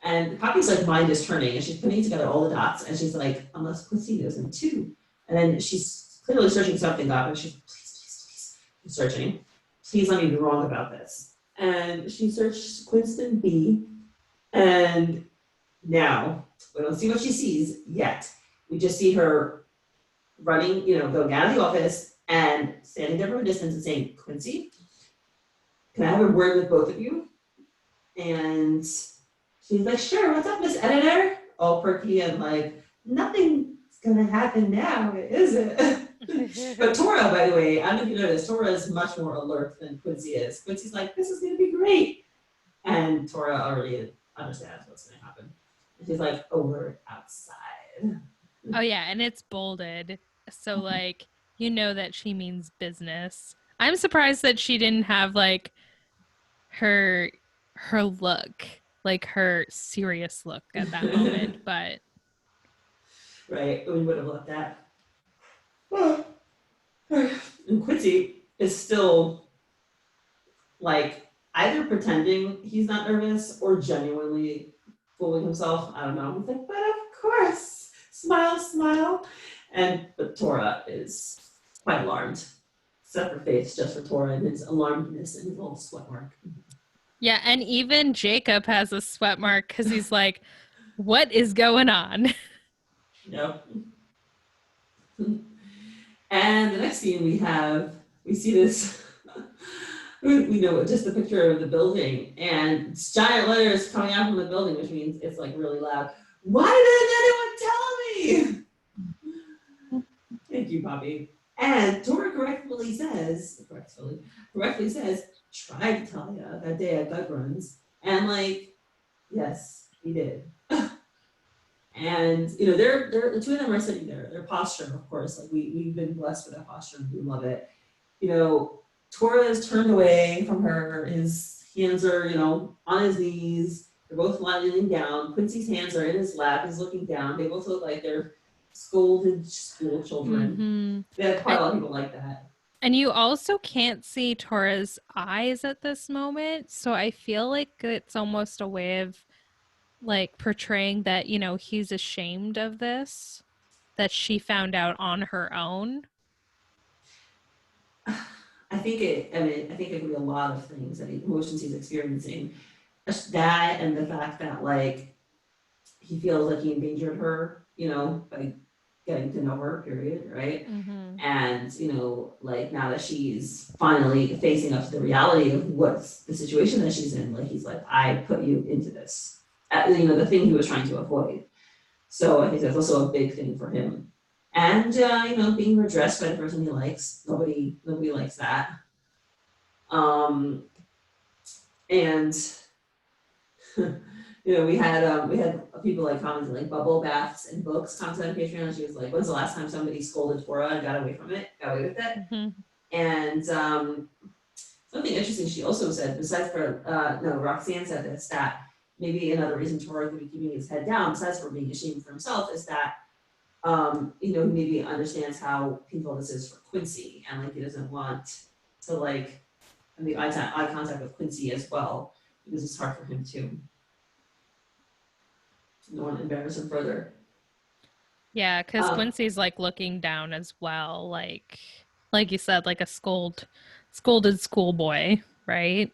And Poppy's like mind is turning and she's putting together all the dots and she's like, unless Quincy knows them too. And then she's clearly searching something up and she's please searching. Please let me be wrong about this. And she searched Quinceton B, and now we don't see what she sees yet. We just see her running, going out of the office and standing there from a distance and saying, Quincy, can I have a word with both of you? And she's like, sure, what's up, Miss Editor? All perky and like, nothing's gonna happen now, is it? But Tora, by the way, I don't know if you noticed, Tora is much more alert than Quincy is. Quincy's like, this is gonna be great. And Tora already understands what's gonna happen. And she's like, oh, we're outside. Oh yeah, and it's bolded. So like, that she means business. I'm surprised that she didn't have like her look, like her serious look at that moment, but right, we would have left that. And Quincy is still like either pretending he's not nervous or genuinely fooling himself. I don't know. He's like, but of course, smile. But Tora is quite alarmed. Except for face, just for Tora and his alarmedness and his little sweat mark. Yeah, and even Jacob has a sweat mark because he's like, what is going on? Yep. And the next scene we see this, we know just a picture of the building and giant letters coming out from the building, which means it's like really loud. Why didn't anyone tell me? Thank you, Poppy. And Tora correctly says, try to tell you that day at gut runs. And like, yes, he did. And they're the two of them are sitting there. Their posture, of course, like we've been blessed with that posture and we love it. Tora is turned away from her. His hands are, on his knees. They're both lying down. Quincy's hands are in his lap. He's looking down. They both look like they're scolded school children. Mm-hmm. They have quite a lot of people like that. And you also can't see Tora's eyes at this moment. So I feel like it's almost a way of like portraying that, he's ashamed of this, that she found out on her own. I think it could be a lot of things, emotions he's experiencing. That and the fact that like he feels like he endangered her, by getting to know her, period, right? Mm-hmm. And, like now that she's finally facing up to the reality of what's the situation that she's in, like he's like, I put you into this. The thing he was trying to avoid. So I think that's also a big thing for him. And, being redressed by the person he likes. Nobody likes that. And, we had people like commenting like bubble baths and books commented on Patreon. She was like, when's the last time somebody scolded Tora and got away with it? Mm-hmm. And something interesting she also said, besides for, Roxanne said this, that maybe another reason Tora could be keeping his head down, besides for being ashamed for himself, is that, he maybe understands how painful this is for Quincy, and like he doesn't want to like make eye contact with Quincy as well, because it's hard for him too. No one embarrass him further. Yeah, because Quincy's like looking down as well, like you said, like a scolded schoolboy, right?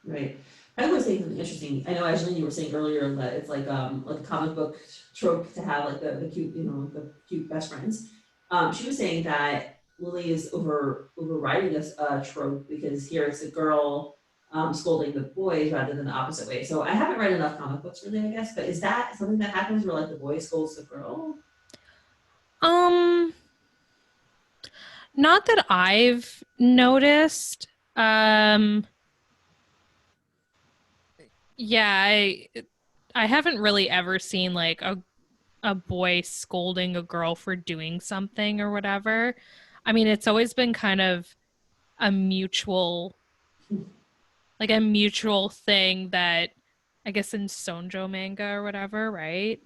Right. I was saying something interesting. I know, Aislene, you were saying earlier that it's like a comic book trope to have like the cute, the cute best friends. She was saying that Lily is overriding this trope because here it's a girl scolding the boys rather than the opposite way. So I haven't read enough comic books really, I guess, but is that something that happens where like the boy scolds the girl? Not that I've noticed. Yeah, I haven't really ever seen like a boy scolding a girl for doing something or whatever. I mean, it's always been kind of a mutual thing that I guess in Sonjo manga or whatever, right?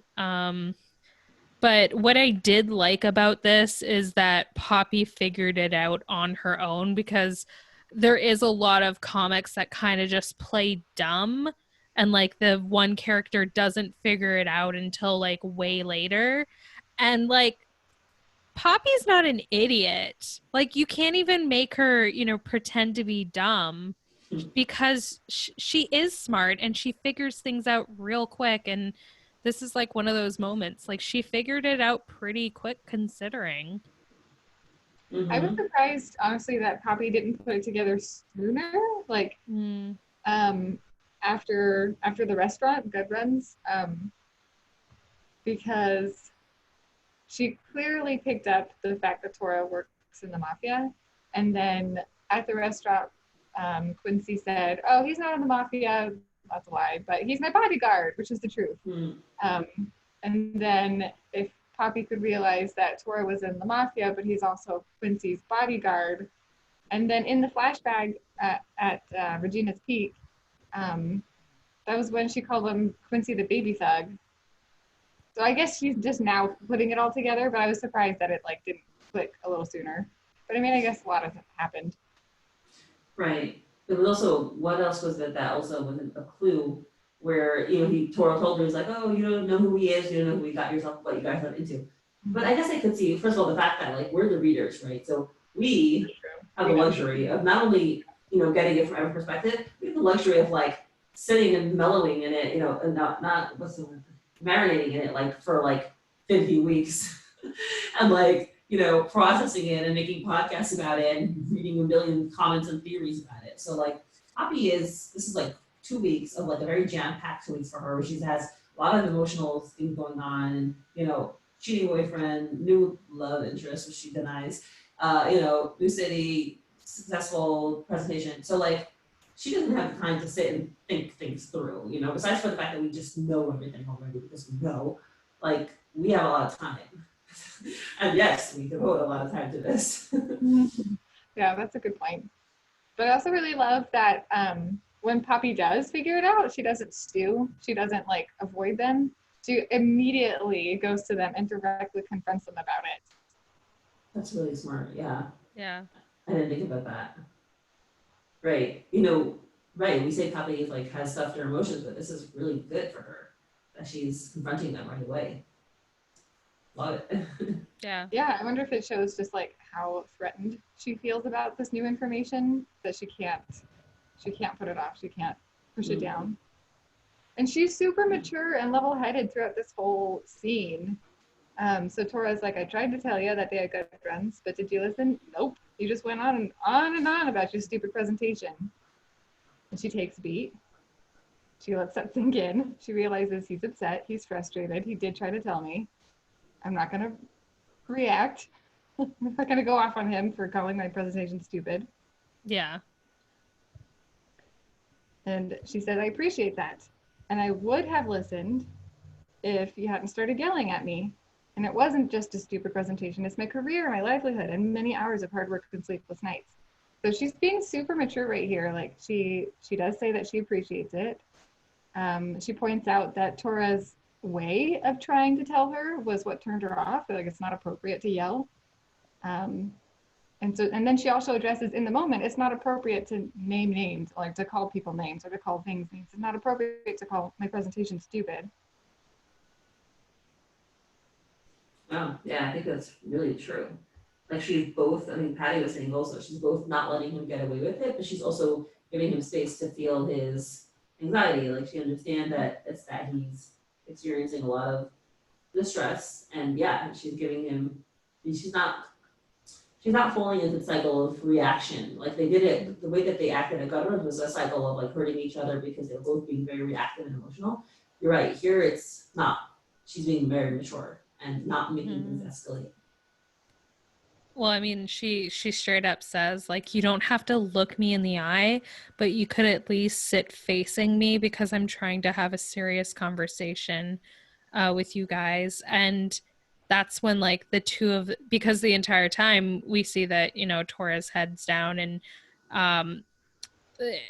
But what I did like about this is that Poppy figured it out on her own, because there is a lot of comics that kind of just play dumb, and like the one character doesn't figure it out until like way later. And like Poppy's not an idiot. Like you can't even make her, pretend to be dumb, because she is smart and she figures things out real quick. And this is like one of those moments. Like she figured it out pretty quick considering. I was surprised, honestly, that Poppy didn't put it together sooner. Like, after the restaurant, Good Runs, because she clearly picked up the fact that Tora works in the mafia. And then at the restaurant, Quincy said, "Oh, he's not in the mafia." That's a lie, but he's my bodyguard, which is the truth. And then if Poppy could realize that Tora was in the mafia, but he's also Quincy's bodyguard. And then in the flashback at Regina's Peak, that was when she called him Quincy the baby thug. So I guess she's just now putting it all together, but I was surprised that it like didn't click a little sooner. But I mean, I guess a lot of it happened. Right. There was also, what else was it that also wasn't a clue where, Tora told her, he's like, oh, you don't know who he is, you don't know who you got yourself, what you guys got into. But I guess I could see, first of all, the fact that, like, we're the readers, right? So we have the luxury of not only, getting it from every perspective, we have the luxury of, like, sitting and mellowing in it, and not what's the word, marinating in it, like, for, like, 50 weeks. And, like, processing it and making podcasts about it and reading a million comments and theories about it. So, like, this is, like, 2 weeks of, like, a very jam-packed 2 weeks for her, where she has a lot of emotional things going on, and, cheating boyfriend, new love interest, which she denies, new city, successful presentation. So, like, she doesn't have the time to sit and think things through, besides for the fact that we just know everything already because we know, like, we have a lot of time. And yes, we devote a lot of time to this. Yeah, that's a good point. But I also really love that when Poppy does figure it out, she doesn't stew. She doesn't like avoid them. She immediately goes to them and directly confronts them about it. That's really smart. Yeah. Yeah. I didn't think about that. Right. Right. We say Poppy like has stuffed her emotions, but this is really good for her that she's confronting them right away. Love it. Yeah. Yeah, I wonder if it shows just like how threatened she feels about this new information, that she can't put it off. She can't push it down. And she's super mature and level-headed throughout this whole scene. So Tora's like, I tried to tell you that they had good friends, but did you listen? Nope. You just went on and on about your stupid presentation. And she takes a beat. She lets that sink in. She realizes he's upset. He's frustrated. He did try to tell me. I'm not going to react. I'm not going to go off on him for calling my presentation stupid. Yeah. And she said, I appreciate that. And I would have listened if you hadn't started yelling at me. And it wasn't just a stupid presentation. It's my career, my livelihood, and many hours of hard work and sleepless nights. So she's being super mature right here. Like she does say that she appreciates it. She points out that Tora's way of trying to tell her was what turned her off. Like it's not appropriate to yell. And then she also addresses in the moment, it's not appropriate to name names, like to call people names or to call things names. It's not appropriate to call my presentation stupid. Oh, yeah, I think that's really true. Like she's both, Patty was saying also, she's both not letting him get away with it, but she's also giving him space to feel his anxiety. Like she understands that it's that he's experiencing a lot of distress, and yeah, she's giving him, she's not falling into the cycle of reaction. Like they did it, the way that they acted at Gutter was a cycle of like hurting each other because they were both being very reactive and emotional. You're right, here it's not. She's being very mature and not making things escalate. Well, she straight up says, like, you don't have to look me in the eye, but you could at least sit facing me because I'm trying to have a serious conversation with you guys. And that's when like the two of, because the entire time we see that, you know, Tora's head's down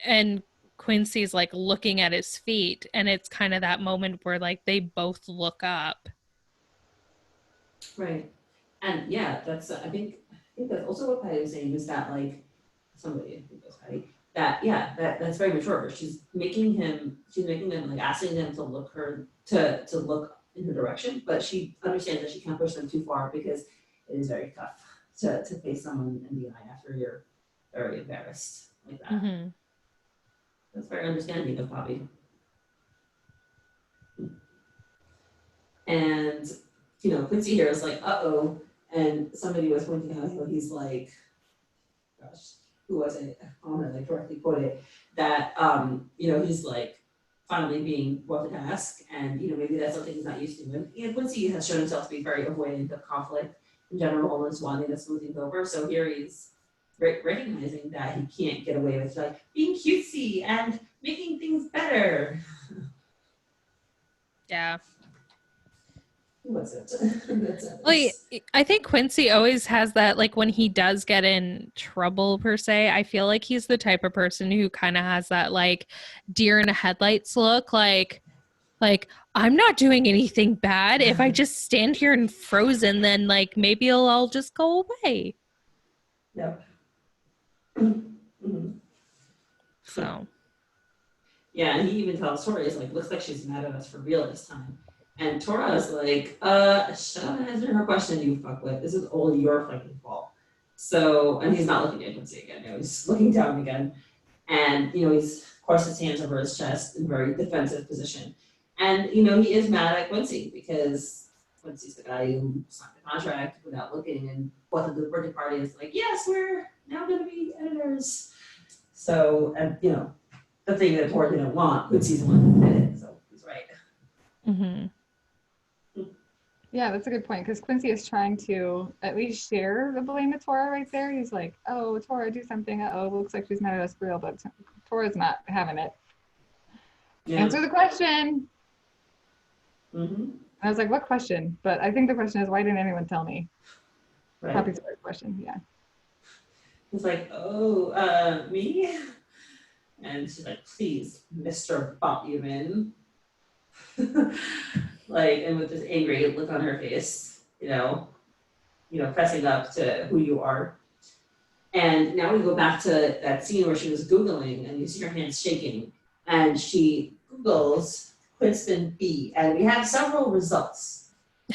and Quincy's like looking at his feet, and it's kind of that moment where like they both look up. Right. And yeah, that's I think that's also what Patty was saying, is that like somebody, I think it was Patty, that yeah, that's very mature. She's making them like asking them to look in her direction, but she understands that she can't push them too far because it is very tough to face someone in the eye after you're very embarrassed like that. Mm-hmm. That's very understanding of Bobby. And you know, Quincy here is like, uh-oh, and somebody was pointing out, you know, he's like, gosh, who was it? I want to like correctly quote it, that you know, he's like finally being brought to task, and you know, maybe that's something he's not used to. And you know, Quincy has shown himself to be very avoidant of conflict in general and is wanting to smooth things over. So here he's recognizing that he can't get away with like being cutesy and making things better. Yeah. What's it? Like, I think Quincy always has that, like when he does get in trouble per se, I feel like he's the type of person who kind of has that like deer in a headlights look, like I'm not doing anything bad. If I just stand here and frozen, then like maybe it'll all just go away. Yep. Mm-hmm. So yeah, and he even tells Tora, he's like, looks like she's mad at us for real this time. And Tora is like, shut up and answer her question, you fuckwit. This is all your fucking fault. So, and he's not looking at Quincy again. You know, he's looking down again. And, you know, he's, of course, his hands over his chest in very defensive position. And, you know, he is mad at Quincy because Quincy's the guy who signed the contract without looking. And what the birthday party is like, yes, we're now going to be editors. So, and, you know, the thing that Tora didn't want, Quincy's the one who did it. So he's right. mm-hmm. Yeah, that's a good point, because Quincy is trying to at least share the blame with Tora right there. He's like, oh, Tora, do something. Uh-oh, looks like she's mad at us for real, but Tora's not having it. Yeah. Answer the question. Mm-hmm. I was like, what question? But I think the question is, why didn't anyone tell me? Right. Happy story question, yeah. He's like, oh, me? And she's like, please, Mr. 𝗵𝗵𝗱𝗶𝗴𝗵𝗁. Like, and with this angry look on her face, you know, fessing up to who you are. And now we go back to that scene where she was Googling and you see her hands shaking, and she Googles Quinceton B, and we have several results,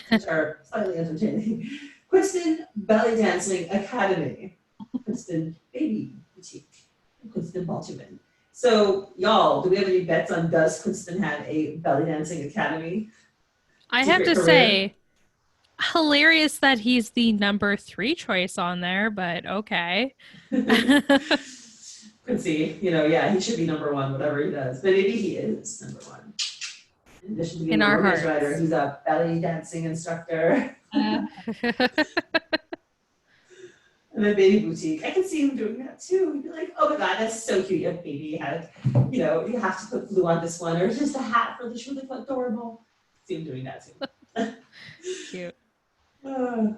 which are slightly entertaining. Quinceton Belly Dancing Academy, Quinceton Baby Boutique, Quinceton 𝗵𝗆𝗆. So, y'all, do we have any bets on does Quinceton have a belly dancing academy? I have to say, hilarious that he's the number 3 choice on there, but okay. Quincy, you know, yeah, he should be number 1, whatever he does. But maybe he is number 1. In addition to being a romance writer, he's a belly dancing instructor. And then baby boutique. I can see him doing that too. He'd be like, oh my God, that's so cute. You have baby head. You know, you have to put blue on this one, or just a hat for this really adorable. See him doing that too. Cute. So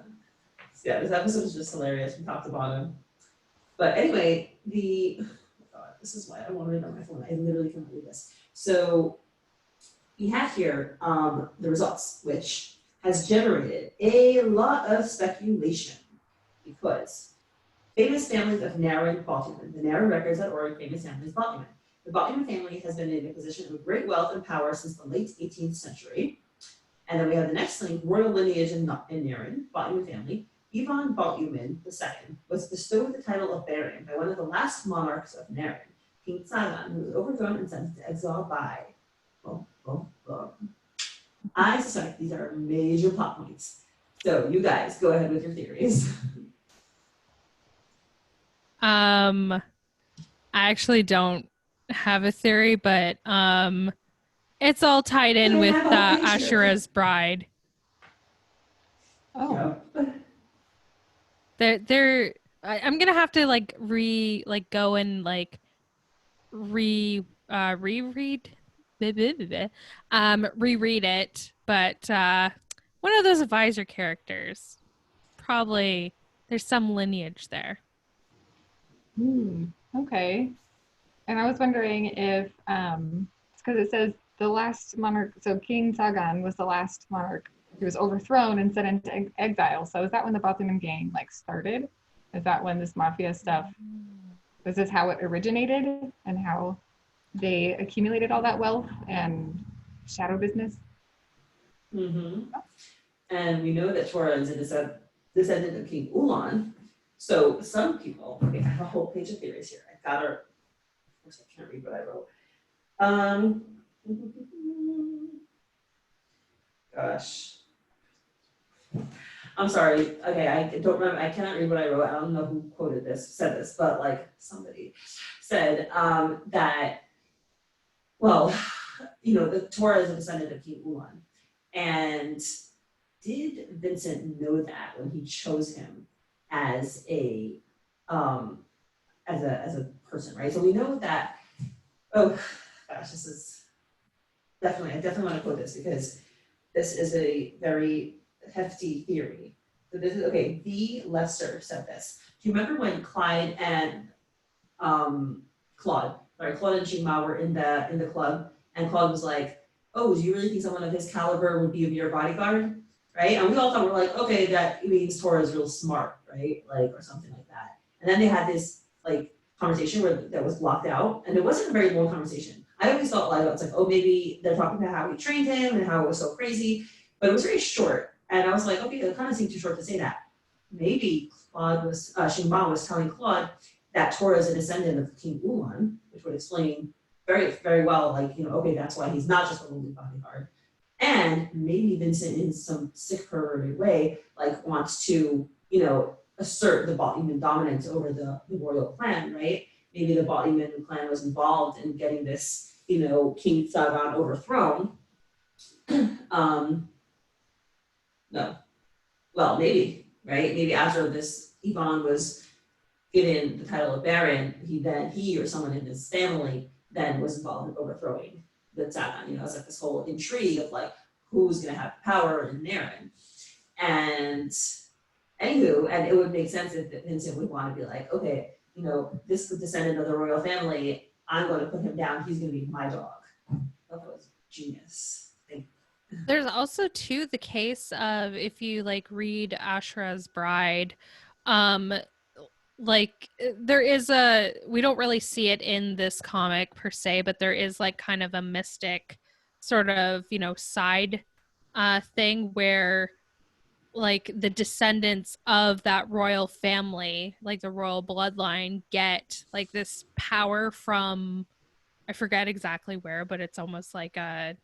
yeah, this episode is just hilarious from top to bottom. But anyway, oh God, this is why I want to read on my phone. I literally can't read this. So we have here the results, which has generated a lot of speculation because famous families of 𝗟𝗏 and 𝗏𝗏𝗱, the 𝗟RH records.org famous families 𝗏𝗏𝗱. The 𝗏𝗏𝗱 family has been in a position of great wealth and power since the late 18th century. And then we have the next link, royal lineage in 𝗟RH, 𝗏𝗏𝗱 family. Ivan 𝗏𝗏𝗱 II was bestowed the title of Baron by one of the last monarchs of 𝗟RH, King Tsagan, who was overthrown and sentenced to exile by I suspect these are major plot points. So you guys, go ahead with your theories. I actually don't have a theory, but it's all tied in with Ashura's bride. Oh. I'm gonna have to go and reread reread it, but one of those advisor characters. Probably there's some lineage there. Okay. And I was wondering if, because it says the last monarch, so King Sagan was the last monarch who was overthrown and sent into exile. So is that when the Bothman gang like started? Is that when this mafia stuff, is this how it originated and how they accumulated all that wealth and shadow business? And we know that Tora is a descendant of King Ulan. So some people, okay, I have a whole page of theories here. I got her, of course I can't read what I wrote. Gosh. I'm sorry. Okay, I don't remember. I cannot read what I wrote. I don't know who said this, but like somebody said that, well, the Tora is a descendant of King Ulan. And did Vincent know that when he chose him as a person, right? So we know that, oh gosh, this is I definitely want to quote this because this is a very hefty theory. So this is, okay, 𝗪𝗡 said this. Do you remember when Claude and 𝗪𝗲𝗯𝗁 were in the club, and Claude was like, oh, do you really think someone of his caliber would be your bodyguard? Right? And we all thought, we're like, okay, that means Tora is real smart, right? Like, or something like that. And then they had this like conversation that was blocked out, and it wasn't a very long conversation. I always thought like, it's like, oh, maybe they're talking about how he trained him and how it was so crazy, but it was very short. And I was like, okay, it kind of seemed too short to say that. Maybe Xingbang was telling Claude that Tora is a descendant of King Ulan, which would explain very, very well, like, okay, that's why he's not just a lowly bodyguard. And maybe Vincent, in some sick, perverted way, like wants to, assert the Bothman dominance over the royal clan, right? Maybe the Bothman clan was involved in getting this, King Sagan overthrown. No. Well, maybe, right? Maybe after this, Ivan was given the title of Baron, he or someone in his family then was involved in overthrowing the Sagan. It's like this whole intrigue of like who's gonna have power in Naren. And anywho, and it would make sense if Vincent would want to be like, okay, this descendant of the royal family, I'm going to put him down. He's going to be my dog. I thought that was genius. There's also too the case of, if you like read Ashra's Bride, like there is we don't really see it in this comic per se, but there is like kind of a mystic sort of, side thing where like the descendants of that royal family, like the royal bloodline, get like this power from, I forget exactly where, but it's almost like a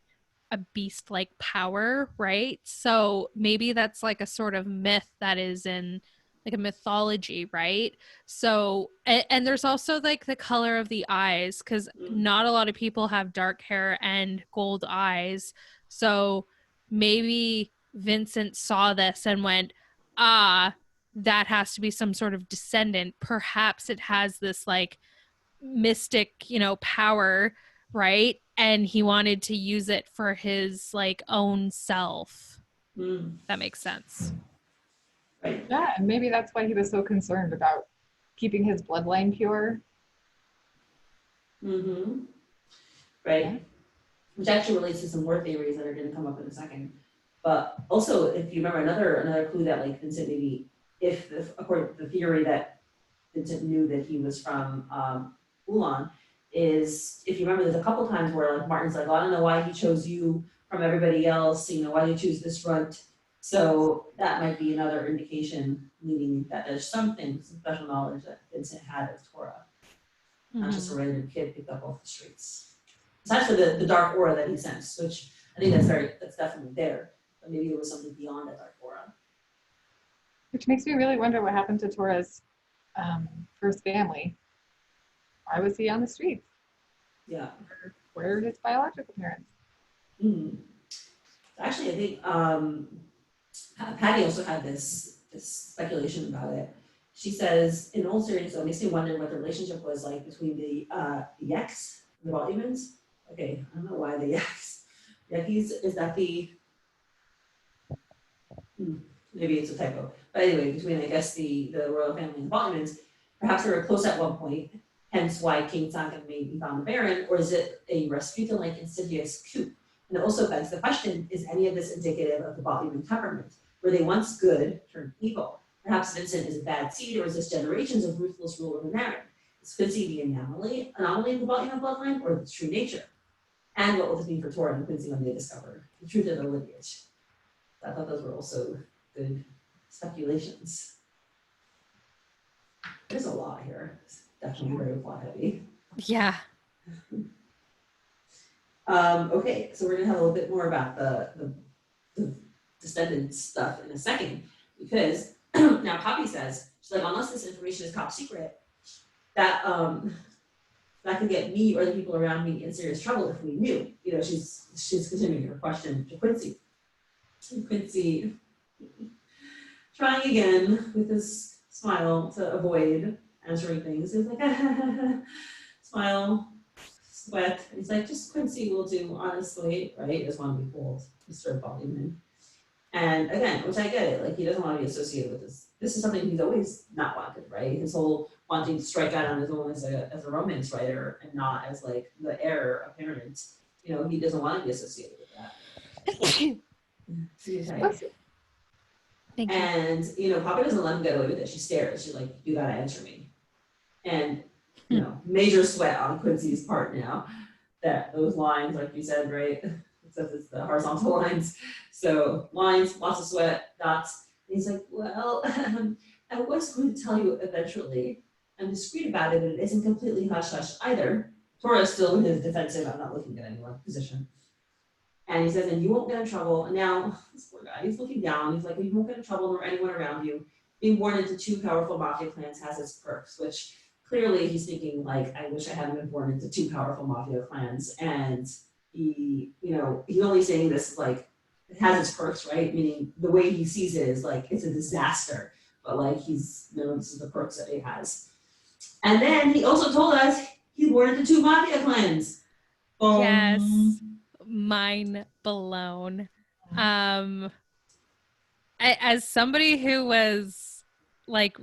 beast-like power, right? So maybe that's like a sort of myth that is in like a mythology, right? So, and there's also like the color of the eyes, because not a lot of people have dark hair and gold eyes. So maybe Vincent saw this and went, that has to be some sort of descendant. Perhaps it has this like mystic, power, right? And he wanted to use it for his like own self. That makes sense. Right. Yeah, and maybe that's why he was so concerned about keeping his bloodline pure. Right. Yeah. Which actually relates to some more theories that are going to come up in a second. But also, if you remember, another clue that like Vincent maybe, according to the theory that Vincent knew that he was from Ulan, is, if you remember, there's a couple times where like Martin's like, I don't know why he chose you from everybody else, why did you choose this front? So that might be another indication, meaning that there's some special knowledge that Vincent had of Tora, not just a random kid picked up off the streets. Besides for the dark aura that he sensed, which I think that's definitely there, but maybe there was something beyond that dark aura. Which makes me really wonder what happened to Tora's first family. Why was he on the streets? Yeah. Where are his biological parents? Actually, I think Patty also had this speculation about it. She says, in all seriousness, it makes me wonder what the relationship was like between the 𝗪𝗃s, the Volumans. Okay, I don't know why the 𝗪𝗃s. 𝗪𝗃s, is that the Maybe it's a typo. But anyway, between, I guess, the royal family and the Bottlemans, perhaps they were close at one point, hence why King Sangha maybe found the Baron, or is it a Rasputin-like insidious coup? And it also begs the question, is any of this indicative of the Bottleman temperament? Were they once good, turned evil? Perhaps Vincent is a bad seed, or is this generations of ruthless rule over Marin? Is Quincy the anomaly of the Bottleman bloodline, or the true nature? And what will this mean for Tora and Quincy when they discover the truth of their lineage? I thought those were also good speculations. There's a lot here. It's definitely very plot heavy. Yeah. Okay, so we're gonna have a little bit more about the descendant stuff in a second, because now Poppy says, she's like, unless this information is top secret, that that could get me or the people around me in serious trouble if we knew. You know, she's continuing her question to Quincy. And Quincy, trying again with his smile to avoid answering things, he's like, smile, sweat. And he's like, just Quincy will do, honestly, right? Just want to be called Mr. Bottleman. And again, which I get it, like he doesn't want to be associated with this. This is something he's always not wanted, right? His whole wanting to strike out on his own as a romance writer and not as like the heir apparent. You know, he doesn't want to be associated with that. Thank you. And you know, Papa doesn't let him get away with it. She stares. She's like, "You gotta answer me." And you know, major sweat on Quincy's part now. That those lines, like you said, right? Except it's the horizontal lines. So lines, lots of sweat, dots. And he's like, "Well, I was going to tell you eventually. I'm discreet about it, but it isn't completely hush hush either." Tora is still in his defensive, I'm not looking at anyone position. And he says, and you won't get in trouble. And now, this poor guy, he's looking down. He's like, you won't get in trouble nor anyone around you. Being born into two powerful mafia clans has its perks, which clearly he's thinking like, I wish I hadn't been born into two powerful mafia clans. And he, you know, he's only saying this like, it has its perks, right? Meaning the way he sees it is like, it's a disaster. But like, he's, you know, this is the perks that he has. And then he also told us he's born into two mafia clans. Yes. Mind blown. As somebody who was like,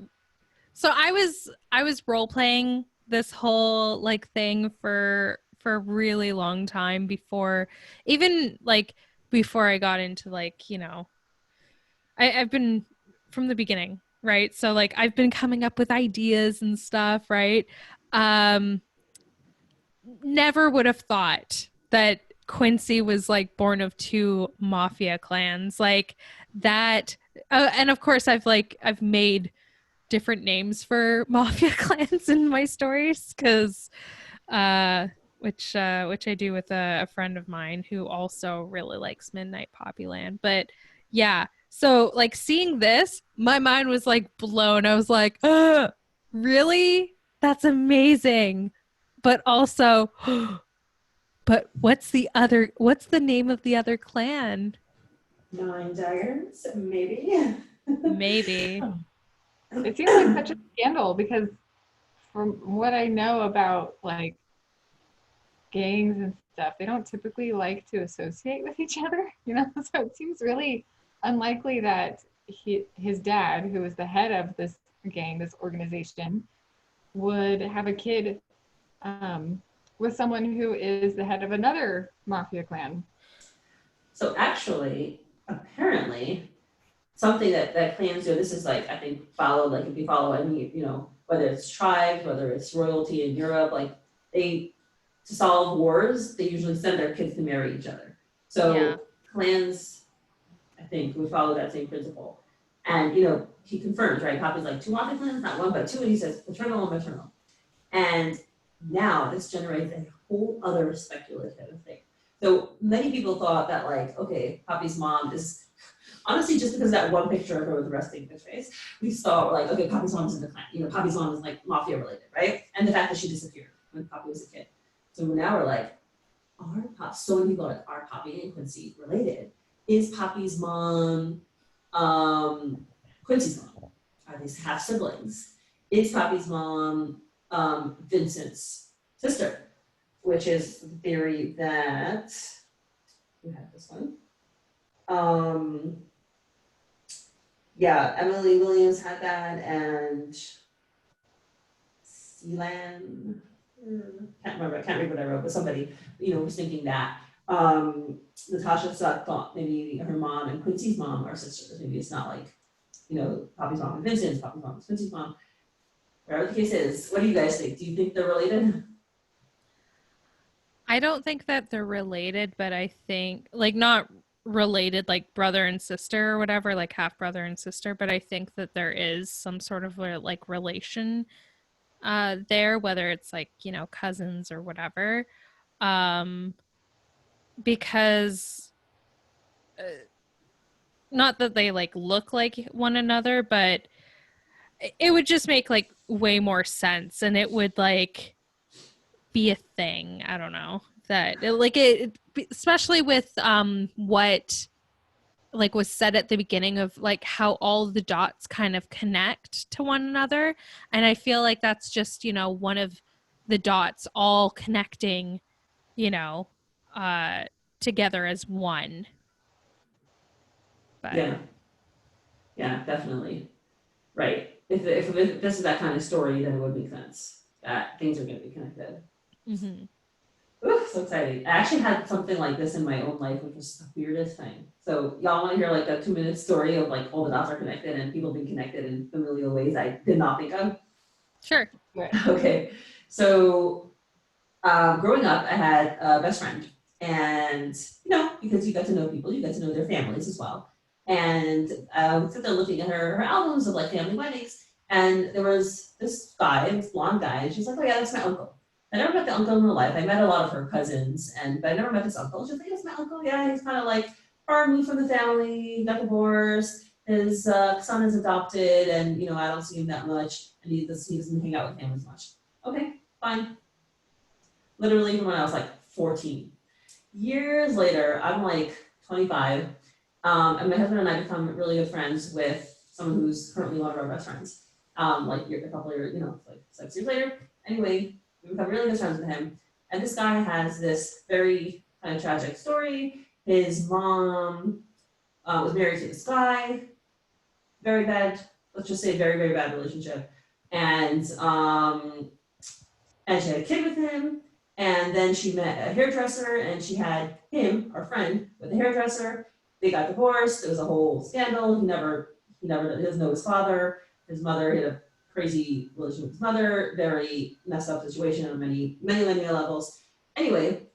so I was role playing this whole like thing for a really long time before I got into like, you know, I've been from the beginning, right? So like I've been coming up with ideas and stuff, right? Never would have thought that Quincy was like born of two mafia clans like that. And of course I've made different names for mafia clans in my stories because which I do with a friend of mine who also really likes Midnight Poppyland. But yeah, so like seeing this, my mind was like blown. I was like, really? That's amazing. But also, but what's the name of the other clan? Nine Daggers, maybe. Maybe. It seems like such a scandal because from what I know about like gangs and stuff, they don't typically like to associate with each other, you know? So it seems really unlikely that his dad, who is the head of this gang, this organization, would have a kid with someone who is the head of another mafia clan. So actually, apparently, something that clans do, this is like, I think, followed, like if you follow any, you know, whether it's tribes, whether it's royalty in Europe, like to solve wars, they usually send their kids to marry each other. So yeah. Clans, I think, would follow that same principle. And, you know, he confirms, right? Poppy's like, two mafia clans, not one, but two, and he says paternal and maternal. And now this generates a whole other speculative thing. So many people thought that like, okay, Poppy's mom is, honestly, just because of that one picture of her with the resting bitch face, we saw like, okay, Poppy's mom is in the clan. You know, Poppy's mom is like mafia related, right? And the fact that she disappeared when Poppy was a kid. So now we're like, so many people are like, are Poppy and Quincy related? Is Poppy's mom Quincy's mom? Are they half siblings? Is Poppy's mom Vincent's sister? Which is the theory that, we have this one. yeah, Emily Williams had that, and Sealand, can't read what I wrote, but somebody, was thinking that. Natasha thought maybe her mom and Quincy's mom are sisters. Maybe it's not like, Poppy's mom and Vincent's, Poppy's mom and Quincy's mom. Whatever the case is, what do you guys think? Do you think they're related? I don't think that they're related, but I think, like, not related like brother and sister or whatever, like half brother and sister, but I think that there is some sort of like relation there, whether it's like, cousins or whatever. Because not that they like look like one another, but it would just make like way more sense, and it would like be a thing. I don't know that it especially with what like was said at the beginning of like how all the dots kind of connect to one another, and I feel like that's just one of the dots all connecting together as one. But yeah, definitely. Right. If this is that kind of story, then it would make sense that things are going to be connected. Mm-hmm. Ooh, so exciting. I actually had something like this in my own life, which was the weirdest thing. So y'all want to hear like a 2-minute story of like all the dots are connected and people being connected in familial ways I did not think of? Sure. Okay. So growing up, I had a best friend, and because you get to know people, you get to know their families as well. And I would sit there looking at her albums of like family weddings, and there was this guy, this blonde guy, and she's like, "Oh yeah, that's my uncle." I never met the uncle in real life. I met a lot of her cousins, but I never met this uncle. She's like, "That's my uncle. Yeah, he's kind of like far removed from the family. He got divorced. His son is adopted, and I don't see him that much, and he doesn't hang out with him as much." Okay, fine. Literally from when I was like 14. Years later, I'm like 25, and my husband and I become really good friends with someone who's currently one of our best friends. Like a couple of years, like 6 years later. Anyway, we become really good friends with him. And this guy has this very kind of tragic story. His mom was married to this guy. Very bad, let's just say very, very bad relationship. And she had a kid with him. And then she met a hairdresser, and she had him, our friend, with a hairdresser. They got divorced. There was a whole scandal. He doesn't know his father. His mother had a crazy relationship with his mother. Very messed up situation on many, many, many levels. Anyway,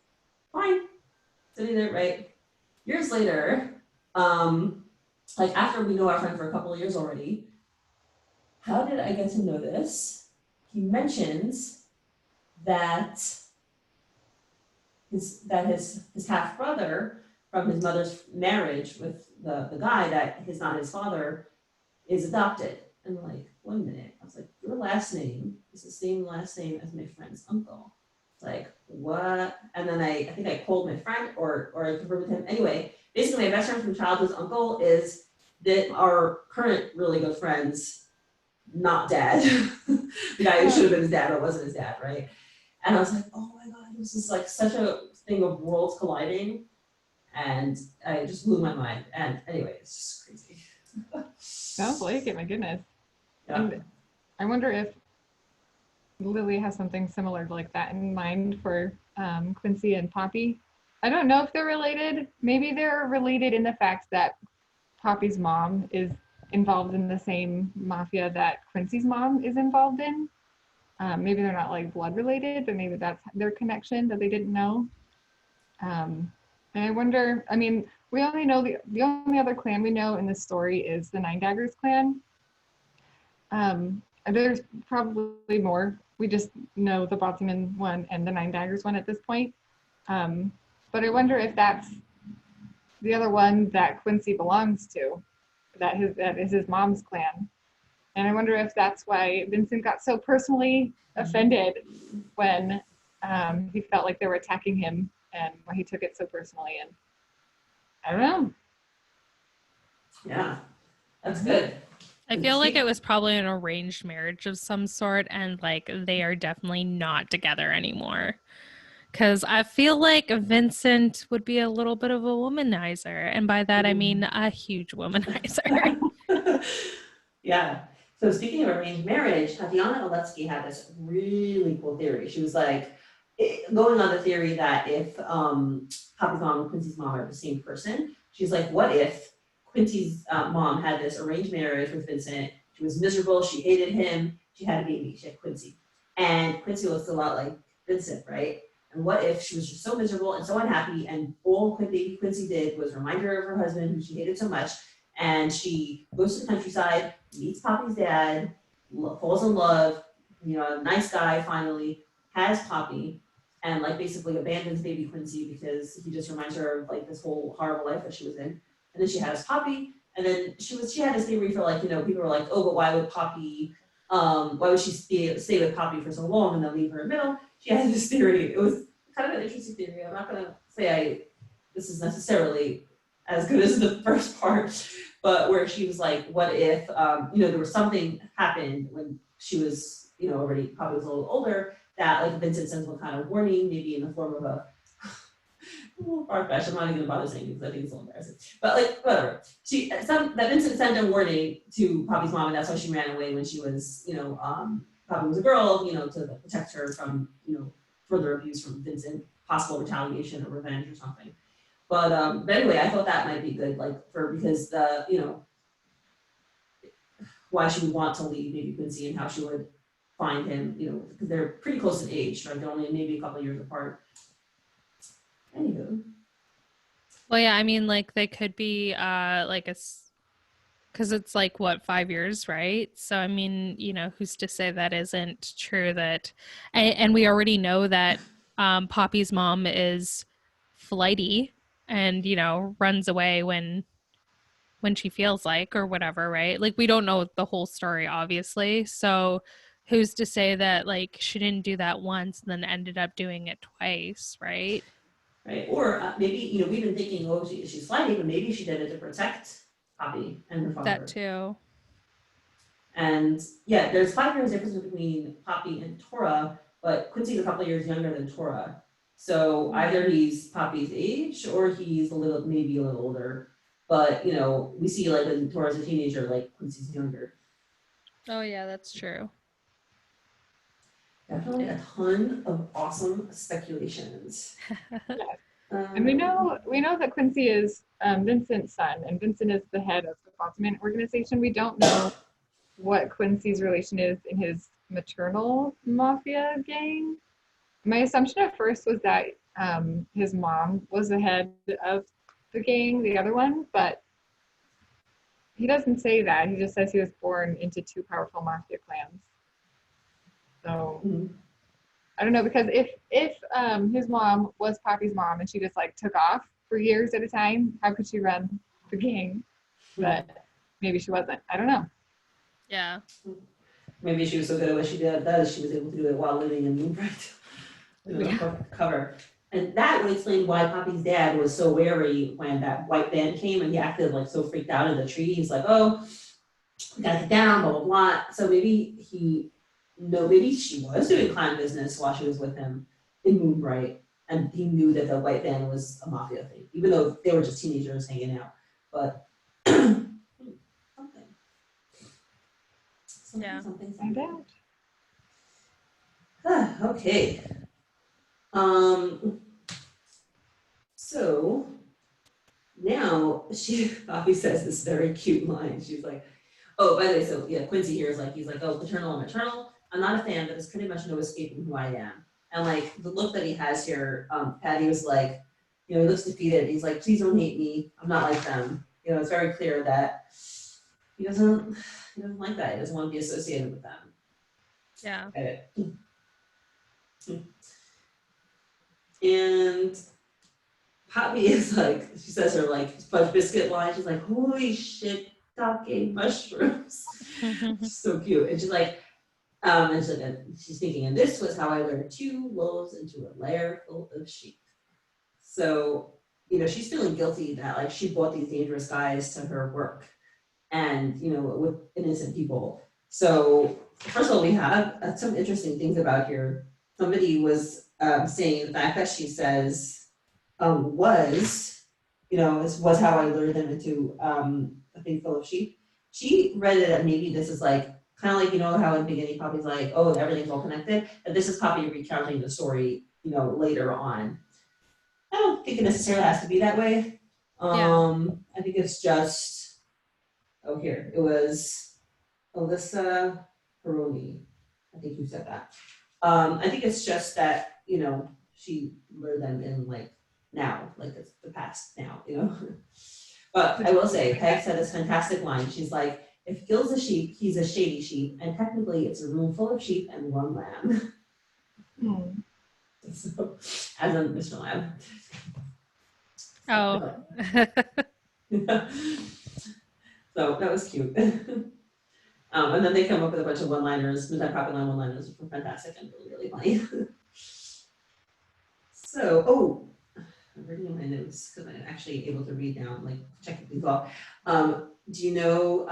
fine. Sitting there, right? Years later, like after we know our friend for a couple of years already, how did I get to know this? He mentions that his half brother from his mother's marriage with the guy that is not his father is adopted. And I'm like, 1 minute. I was like, your last name is the same last name as my friend's uncle. Like, what? And then I think I called my friend or I confirmed with him. Anyway, basically my best friend from childhood's uncle is our current really good friend's not dad. The guy who should have been his dad but wasn't his dad, right? And I was like, oh my God, this is like such a thing of worlds colliding. And I just blew my mind. And anyway, it's just crazy. Sounds like it, my goodness. Yeah. And I wonder if Lily has something similar like that in mind for Quincy and Poppy. I don't know if they're related. Maybe they're related in the fact that Poppy's mom is involved in the same mafia that Quincy's mom is involved in. Maybe they're not like blood related, but maybe that's their connection that they didn't know. And I wonder, I mean, we only know the only other clan we know in this story is the Nine Daggers clan. There's probably more. We just know the Botsman one and the Nine Daggers one at this point. But I wonder if that's the other one that Quincy belongs to, that is his mom's clan. And I wonder if that's why Vincent got so personally offended when he felt like they were attacking him and why he took it so personally. And I don't know. Yeah, that's good. I feel like it was probably an arranged marriage of some sort, and like they are definitely not together anymore. Because I feel like Vincent would be a little bit of a womanizer, and by that I mean a huge womanizer. Yeah. So speaking of arranged marriage, Tatiana Aletsky had this really cool theory. She was like, going on the theory that if Poppy's mom and Quincy's mom are the same person, she's like, what if Quincy's mom had this arranged marriage with Vincent? She was miserable. She hated him. She had a baby. She had Quincy. And Quincy looks a lot like Vincent, right? And what if she was just so miserable and so unhappy, and all baby Quincy did was remind her of her husband, who she hated so much, and she goes to the countryside, meets Poppy's dad, falls in love, a nice guy finally, has Poppy, and like basically abandons baby Quincy because he just reminds her of like this whole horrible life that she was in. And then she has Poppy, and then she had this theory for like, people were like, oh, but why would Poppy, why would she stay with Poppy for so long and then leave her in the middle? She had this theory. It was kind of an interesting theory. I'm not gonna say this is necessarily as good as the first part, but where she was like, what if, there was something happened when she was, already probably was a little older, that like Vincent sends one kind of warning, maybe in the form of a far-fetched, I'm not even gonna bother saying it because I think it's a little embarrassing, but like, whatever. That Vincent sent a warning to Poppy's mom, and that's why she ran away when she was, Poppy was a girl, to protect her from, further abuse from Vincent, possible retaliation or revenge or something. But anyway, I thought that might be good, because why she would want to leave maybe Quincy and how she would find him, because they're pretty close in age, right? They're only maybe a couple of years apart. Anywho. Well, yeah, I mean, like they could be because it's like what, 5 years, right? So I mean, who's to say that isn't true? That, and we already know that Poppy's mom is flighty and runs away when she feels like or whatever, right? Like we don't know the whole story, obviously. So who's to say that like she didn't do that once and then ended up doing it twice, right? Right, or maybe we've been thinking, oh, she's flighty, but maybe she did it to protect Poppy and her father. That too. And yeah, there's 5 years difference between Poppy and Tora, but Quincy's a couple of years younger than Tora. So either he's Poppy's age or he's maybe a little older. But we see like when Tora's a teenager, like Quincy's younger. Oh yeah, that's true. Definitely a ton of awesome speculations. And we know that Quincy is Vincent's son, and Vincent is the head of the Fossman organization. We don't know what Quincy's relation is in his maternal mafia gang. My assumption at first was that his mom was the head of the gang, the other one, but he doesn't say that. He just says he was born into 2 powerful mafia clans. So I don't know, because if his mom was Poppy's mom and she just like took off for years at a time, how could she run the gang? But maybe she wasn't. I don't know. Yeah. Maybe she was so good at what she does, she was able to do it while living in Moonbright. Cover. And that would explain why Poppy's dad was so wary when that white van came and he acted like so freaked out in the tree. He's like, oh, we gotta get down, blah, blah, blah. So maybe maybe she was doing clan business while she was with him in Moonbright, and he knew that the white van was a mafia thing, even though they were just teenagers hanging out. But something. Find out. Okay. So now Poppy says this very cute line. She's like, oh, by the way, so yeah, Quincy here is like, he's like, oh, paternal and maternal. I'm not a fan, but there's pretty much no escaping who I am. And like the look that he has here, Patty was like, he looks defeated. He's like, please don't hate me. I'm not like them. It's very clear that he doesn't like that. He doesn't want to be associated with them. Yeah. And Poppy is like, she says her like fudge biscuit line. She's like, holy shit, sake mushrooms. So cute. And she's like, she's thinking, and this was how I lured 2 wolves into a lair full of sheep. So, she's feeling guilty that like she brought these dangerous guys to her work and, with innocent people. So first of all, we have some interesting things about here. Somebody was saying the fact that she says was how I lured them into a thing full of sheep. she read it that maybe this is like, kind of like, you know, how in the beginning Poppy's like, oh, everything's all connected, and this is Poppy recounting the story, you know, later on. I don't think it necessarily has to be that way. I think it's just, oh, here, it was 𝗙𝗵𝗱𝗶𝗴𝗵𝗁. I think you said that. I think it's just that, you know, she learned them in like now, like it's the past now, you know. But I will say, Peg said this fantastic line. She's like, if Gil's a sheep, he's a shady sheep, and technically it's a room full of sheep and one lamb. So, as in Mr. Lamb. Oh. So that was cute. And then they come up with a bunch of one-liners, multi-proper line one-liners, which were fantastic and really, really funny. So, I'm reading my notes because I'm actually able to read now, like checking things off. Do you know,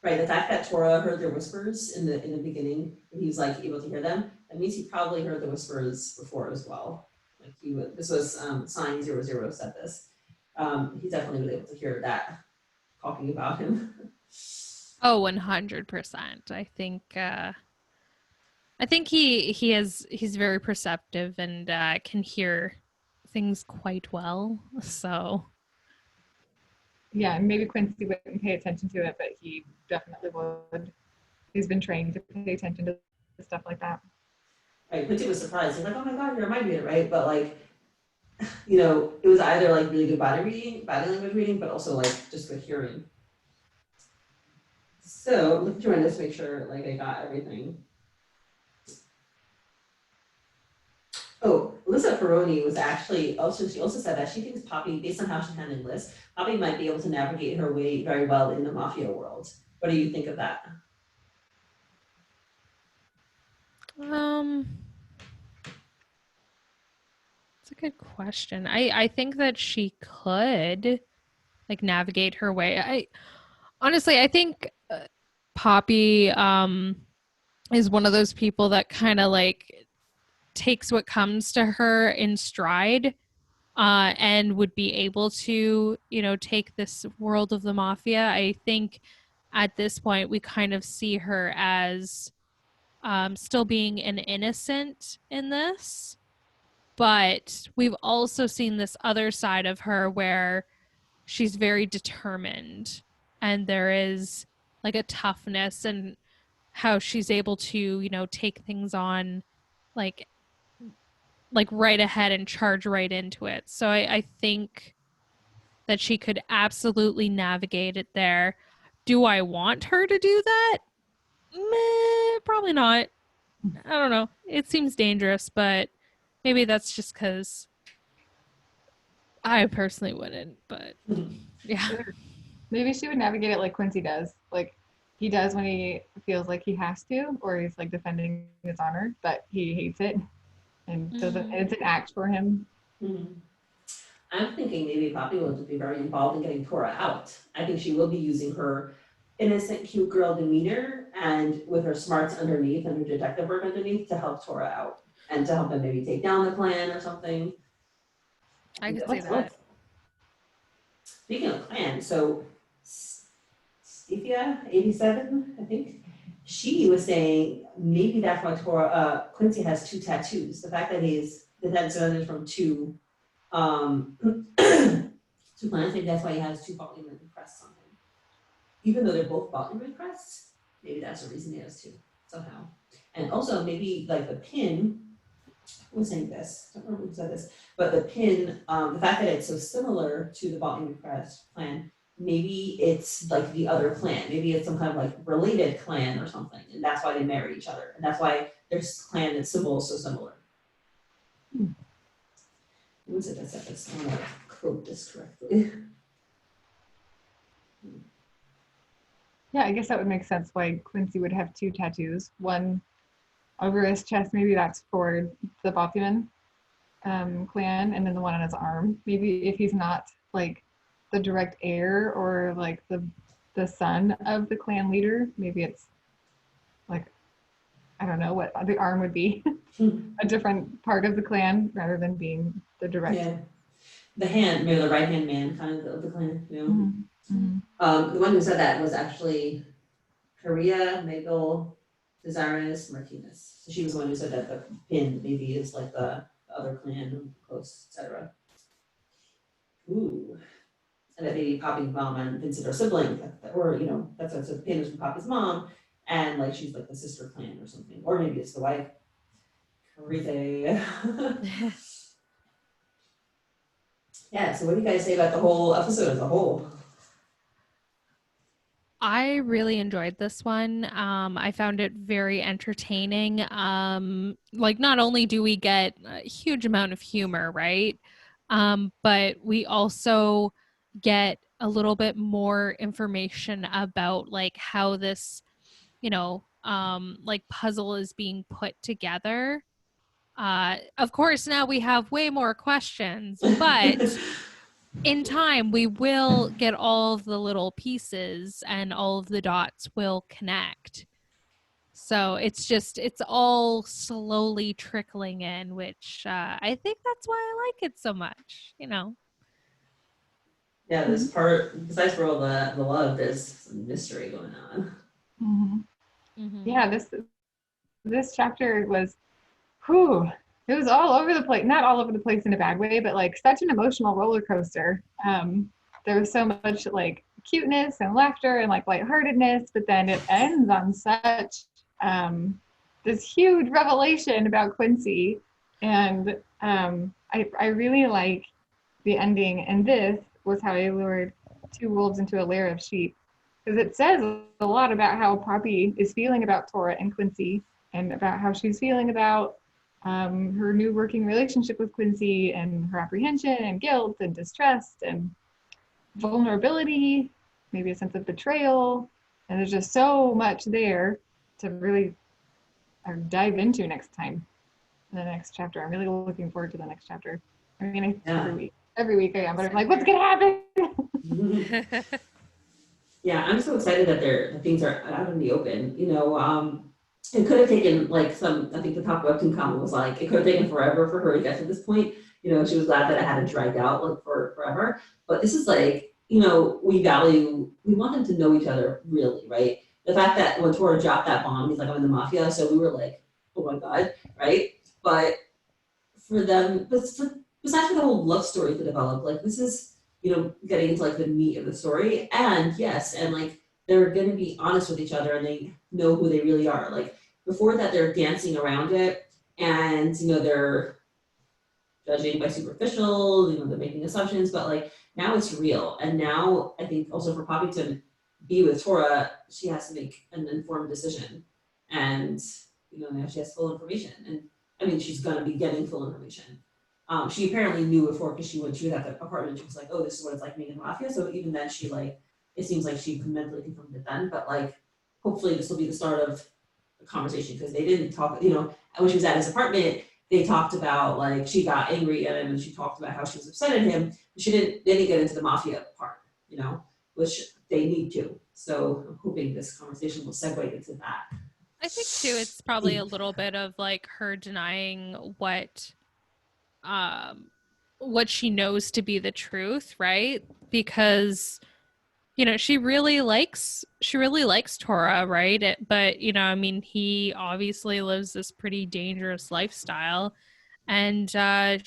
right, the fact that Tora heard their whispers in the beginning, and he was like able to hear them, that means he probably heard the whispers before as well. Like this was sign 00 said this. He definitely was able to hear that talking about him. Oh, 100%. I think he's very perceptive and can hear things quite well. So yeah, and maybe Quincy wouldn't pay attention to it, but he definitely would. He's been trained to pay attention to stuff like that. Right, Quincy was surprised. He's like, oh my god, you remind me of it, right? But like, you know, it was either like really good body language reading, but also like just good hearing. So I'm trying to make sure like I got everything. Oh, 𝗙𝗵𝗱𝗶𝗴𝗵𝗁 was actually she also said that she thinks Poppy, based on how she handled Liz, Poppy might be able to navigate her way very well in the mafia world. What do you think of that? It's a good question. I think that she could like navigate her way. I think Poppy is one of those people that kind of like takes what comes to her in stride and would be able to, you know, take this world of the mafia. I think at this point we kind of see her as still being an innocent in this, but we've also seen this other side of her where she's very determined and there is like a toughness and how she's able to, you know, take things on like right ahead and charge right into it. So I think that she could absolutely navigate it there. Do I want her to do that? Meh, probably not. I don't know. It seems dangerous, but maybe that's just because I personally wouldn't. But yeah. Maybe she would navigate it like Quincy does. Like he does when he feels like he has to, or he's like defending his honor, but he hates it and doesn't. It's an act for him. I'm thinking maybe Poppy will just be very involved in getting Tora out. I think she will be using her innocent, cute girl demeanor and with her smarts underneath and her detective work underneath to help Tora out and to help them maybe take down the clan or something. I could see that. Speaking of clan, so 𝗙cie𝗽𝗹𝗵𝗁, I think, she was saying maybe that's why Quincy has 2 tattoos. The fact that he's descended from 2 2 clans, maybe that's why he has 2 Baltimore crests on him. Even though they're both Baltimore crests, maybe that's the reason he has 2 somehow. And also maybe like the pin, who was saying this? I don't remember who said this, but the pin, the fact that it's so similar to the Baltimore crest clan, maybe it's like the other clan. Maybe it's some kind of like related clan or something, and that's why they marry each other, and that's why their clan and symbol is so similar. Who was it that said this? I want to quote this correctly. Yeah, I guess that would make sense why Quincy would have 2 tattoos. One over his chest, maybe that's for the 𝗵𝗲𝗱𝗆 clan, and then the one on his arm. Maybe if he's not like the direct heir or like the son of the clan leader, maybe it's like, I don't know what the arm would be, a different part of the clan rather than being the direct. Yeah, the hand, maybe the right hand man kind of the clan, you know. The one who said that was actually 𝗪𝗂𝗪𝗀 Martinez. So she was the one who said that the pin maybe is like the other clan, close, etc. Ooh. And that maybe Poppy's mom and Vincent are siblings, or that's what the pin is from Poppy's mom, and like she's like the sister clan or something, or maybe it's the wife. Everything. Yeah. So what do you guys say about the whole episode as a whole? I really enjoyed this one. I found it very entertaining. Like not only do we get a huge amount of humor, right? But we also get a little bit more information about like how this, like puzzle is being put together. Of course, now we have way more questions, but in time, we will get all of the little pieces and all of the dots will connect. So it's all slowly trickling in, which I think that's why I like it so much, Yeah, this part, besides for all the love, there's some mystery going on. Yeah, this chapter was, it was all over the place. Not all over the place in a bad way, but like such an emotional roller coaster. There was so much like cuteness and laughter and like lightheartedness, but then it ends on such this huge revelation about Quincy. And I really like the ending. And this was how I lured 2 wolves into a lair of sheep. Because it says a lot about how Poppy is feeling about Tora and Quincy, and about how she's feeling about her new working relationship with Quincy, and her apprehension and guilt and distrust and vulnerability, maybe a sense of betrayal. And there's just so much there to really dive into next time in the next chapter. I'm really looking forward to the next chapter. I mean, every week I am, but I'm like, what's gonna happen? Yeah, I'm so excited that things are out in the open. It could have taken like I think the top webtoon comment was like, it could have taken forever for her to get to this point. She was glad that it hadn't dragged out like for forever. But this is like, we want them to know each other really, right? The fact that when Tora dropped that bomb, he's like, I'm in the mafia. So we were like, oh my God, right? But for them, besides for the whole love story to develop, like this is, getting into like the meat of the story. And yes, and like they're going to be honest with each other and they know who they really are. Like before that, they're dancing around it and, they're judging by superficial, they're making assumptions, but like now it's real. And now I think also for Poppy to be with Tora, she has to make an informed decision. And, now she has full information. And I mean, she's going to be getting full information. She apparently knew before because she was at the apartment. She was like, "Oh, this is what it's like being in the mafia." So even then, she it seems like she mentally confirmed it then. But like, hopefully, this will be the start of the conversation because they didn't talk. When she was at his apartment, they talked about like she got angry at him and she talked about how she was upset at him. But they didn't get into the mafia part, which they need to. So I'm hoping this conversation will segue into that. I think too, it's probably a little bit of like her denying what she knows to be the truth, right? Because she really likes Tora, right? But I mean, he obviously lives this pretty dangerous lifestyle, and I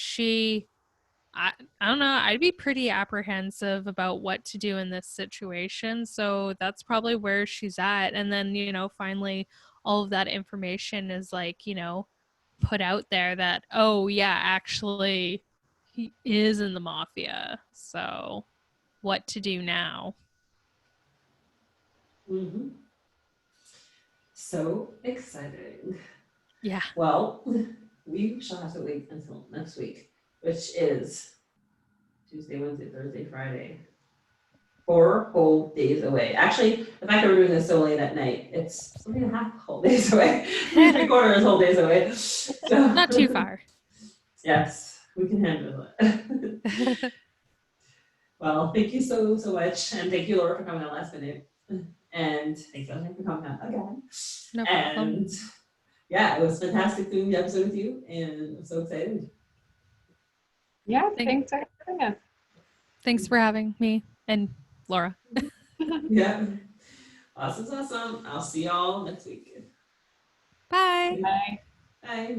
don't know, I'd be pretty apprehensive about what to do in this situation. So that's probably where she's at. And then finally all of that information is like put out there that, oh yeah, actually he is in the mafia, so what to do now. So exciting. Yeah. Well, we shall have to wait until next week, which is Tuesday, Wednesday, Thursday, Friday. 4 whole days away. Actually, the fact that we're doing this so late at night, it's 3.5 whole days away. 3.75 whole days away. So, not too far. Yes, we can handle it. Well, thank you so much. And thank you, Laura, for coming out last minute. And thank you, Erdene, for coming out again. No problem. And yeah, it was fantastic doing the episode with you. And I'm so excited. Yeah, thanks for having us. Thanks for having me. And Laura. Yeah. Awesome. I'll see y'all next week. Bye. Bye. Bye.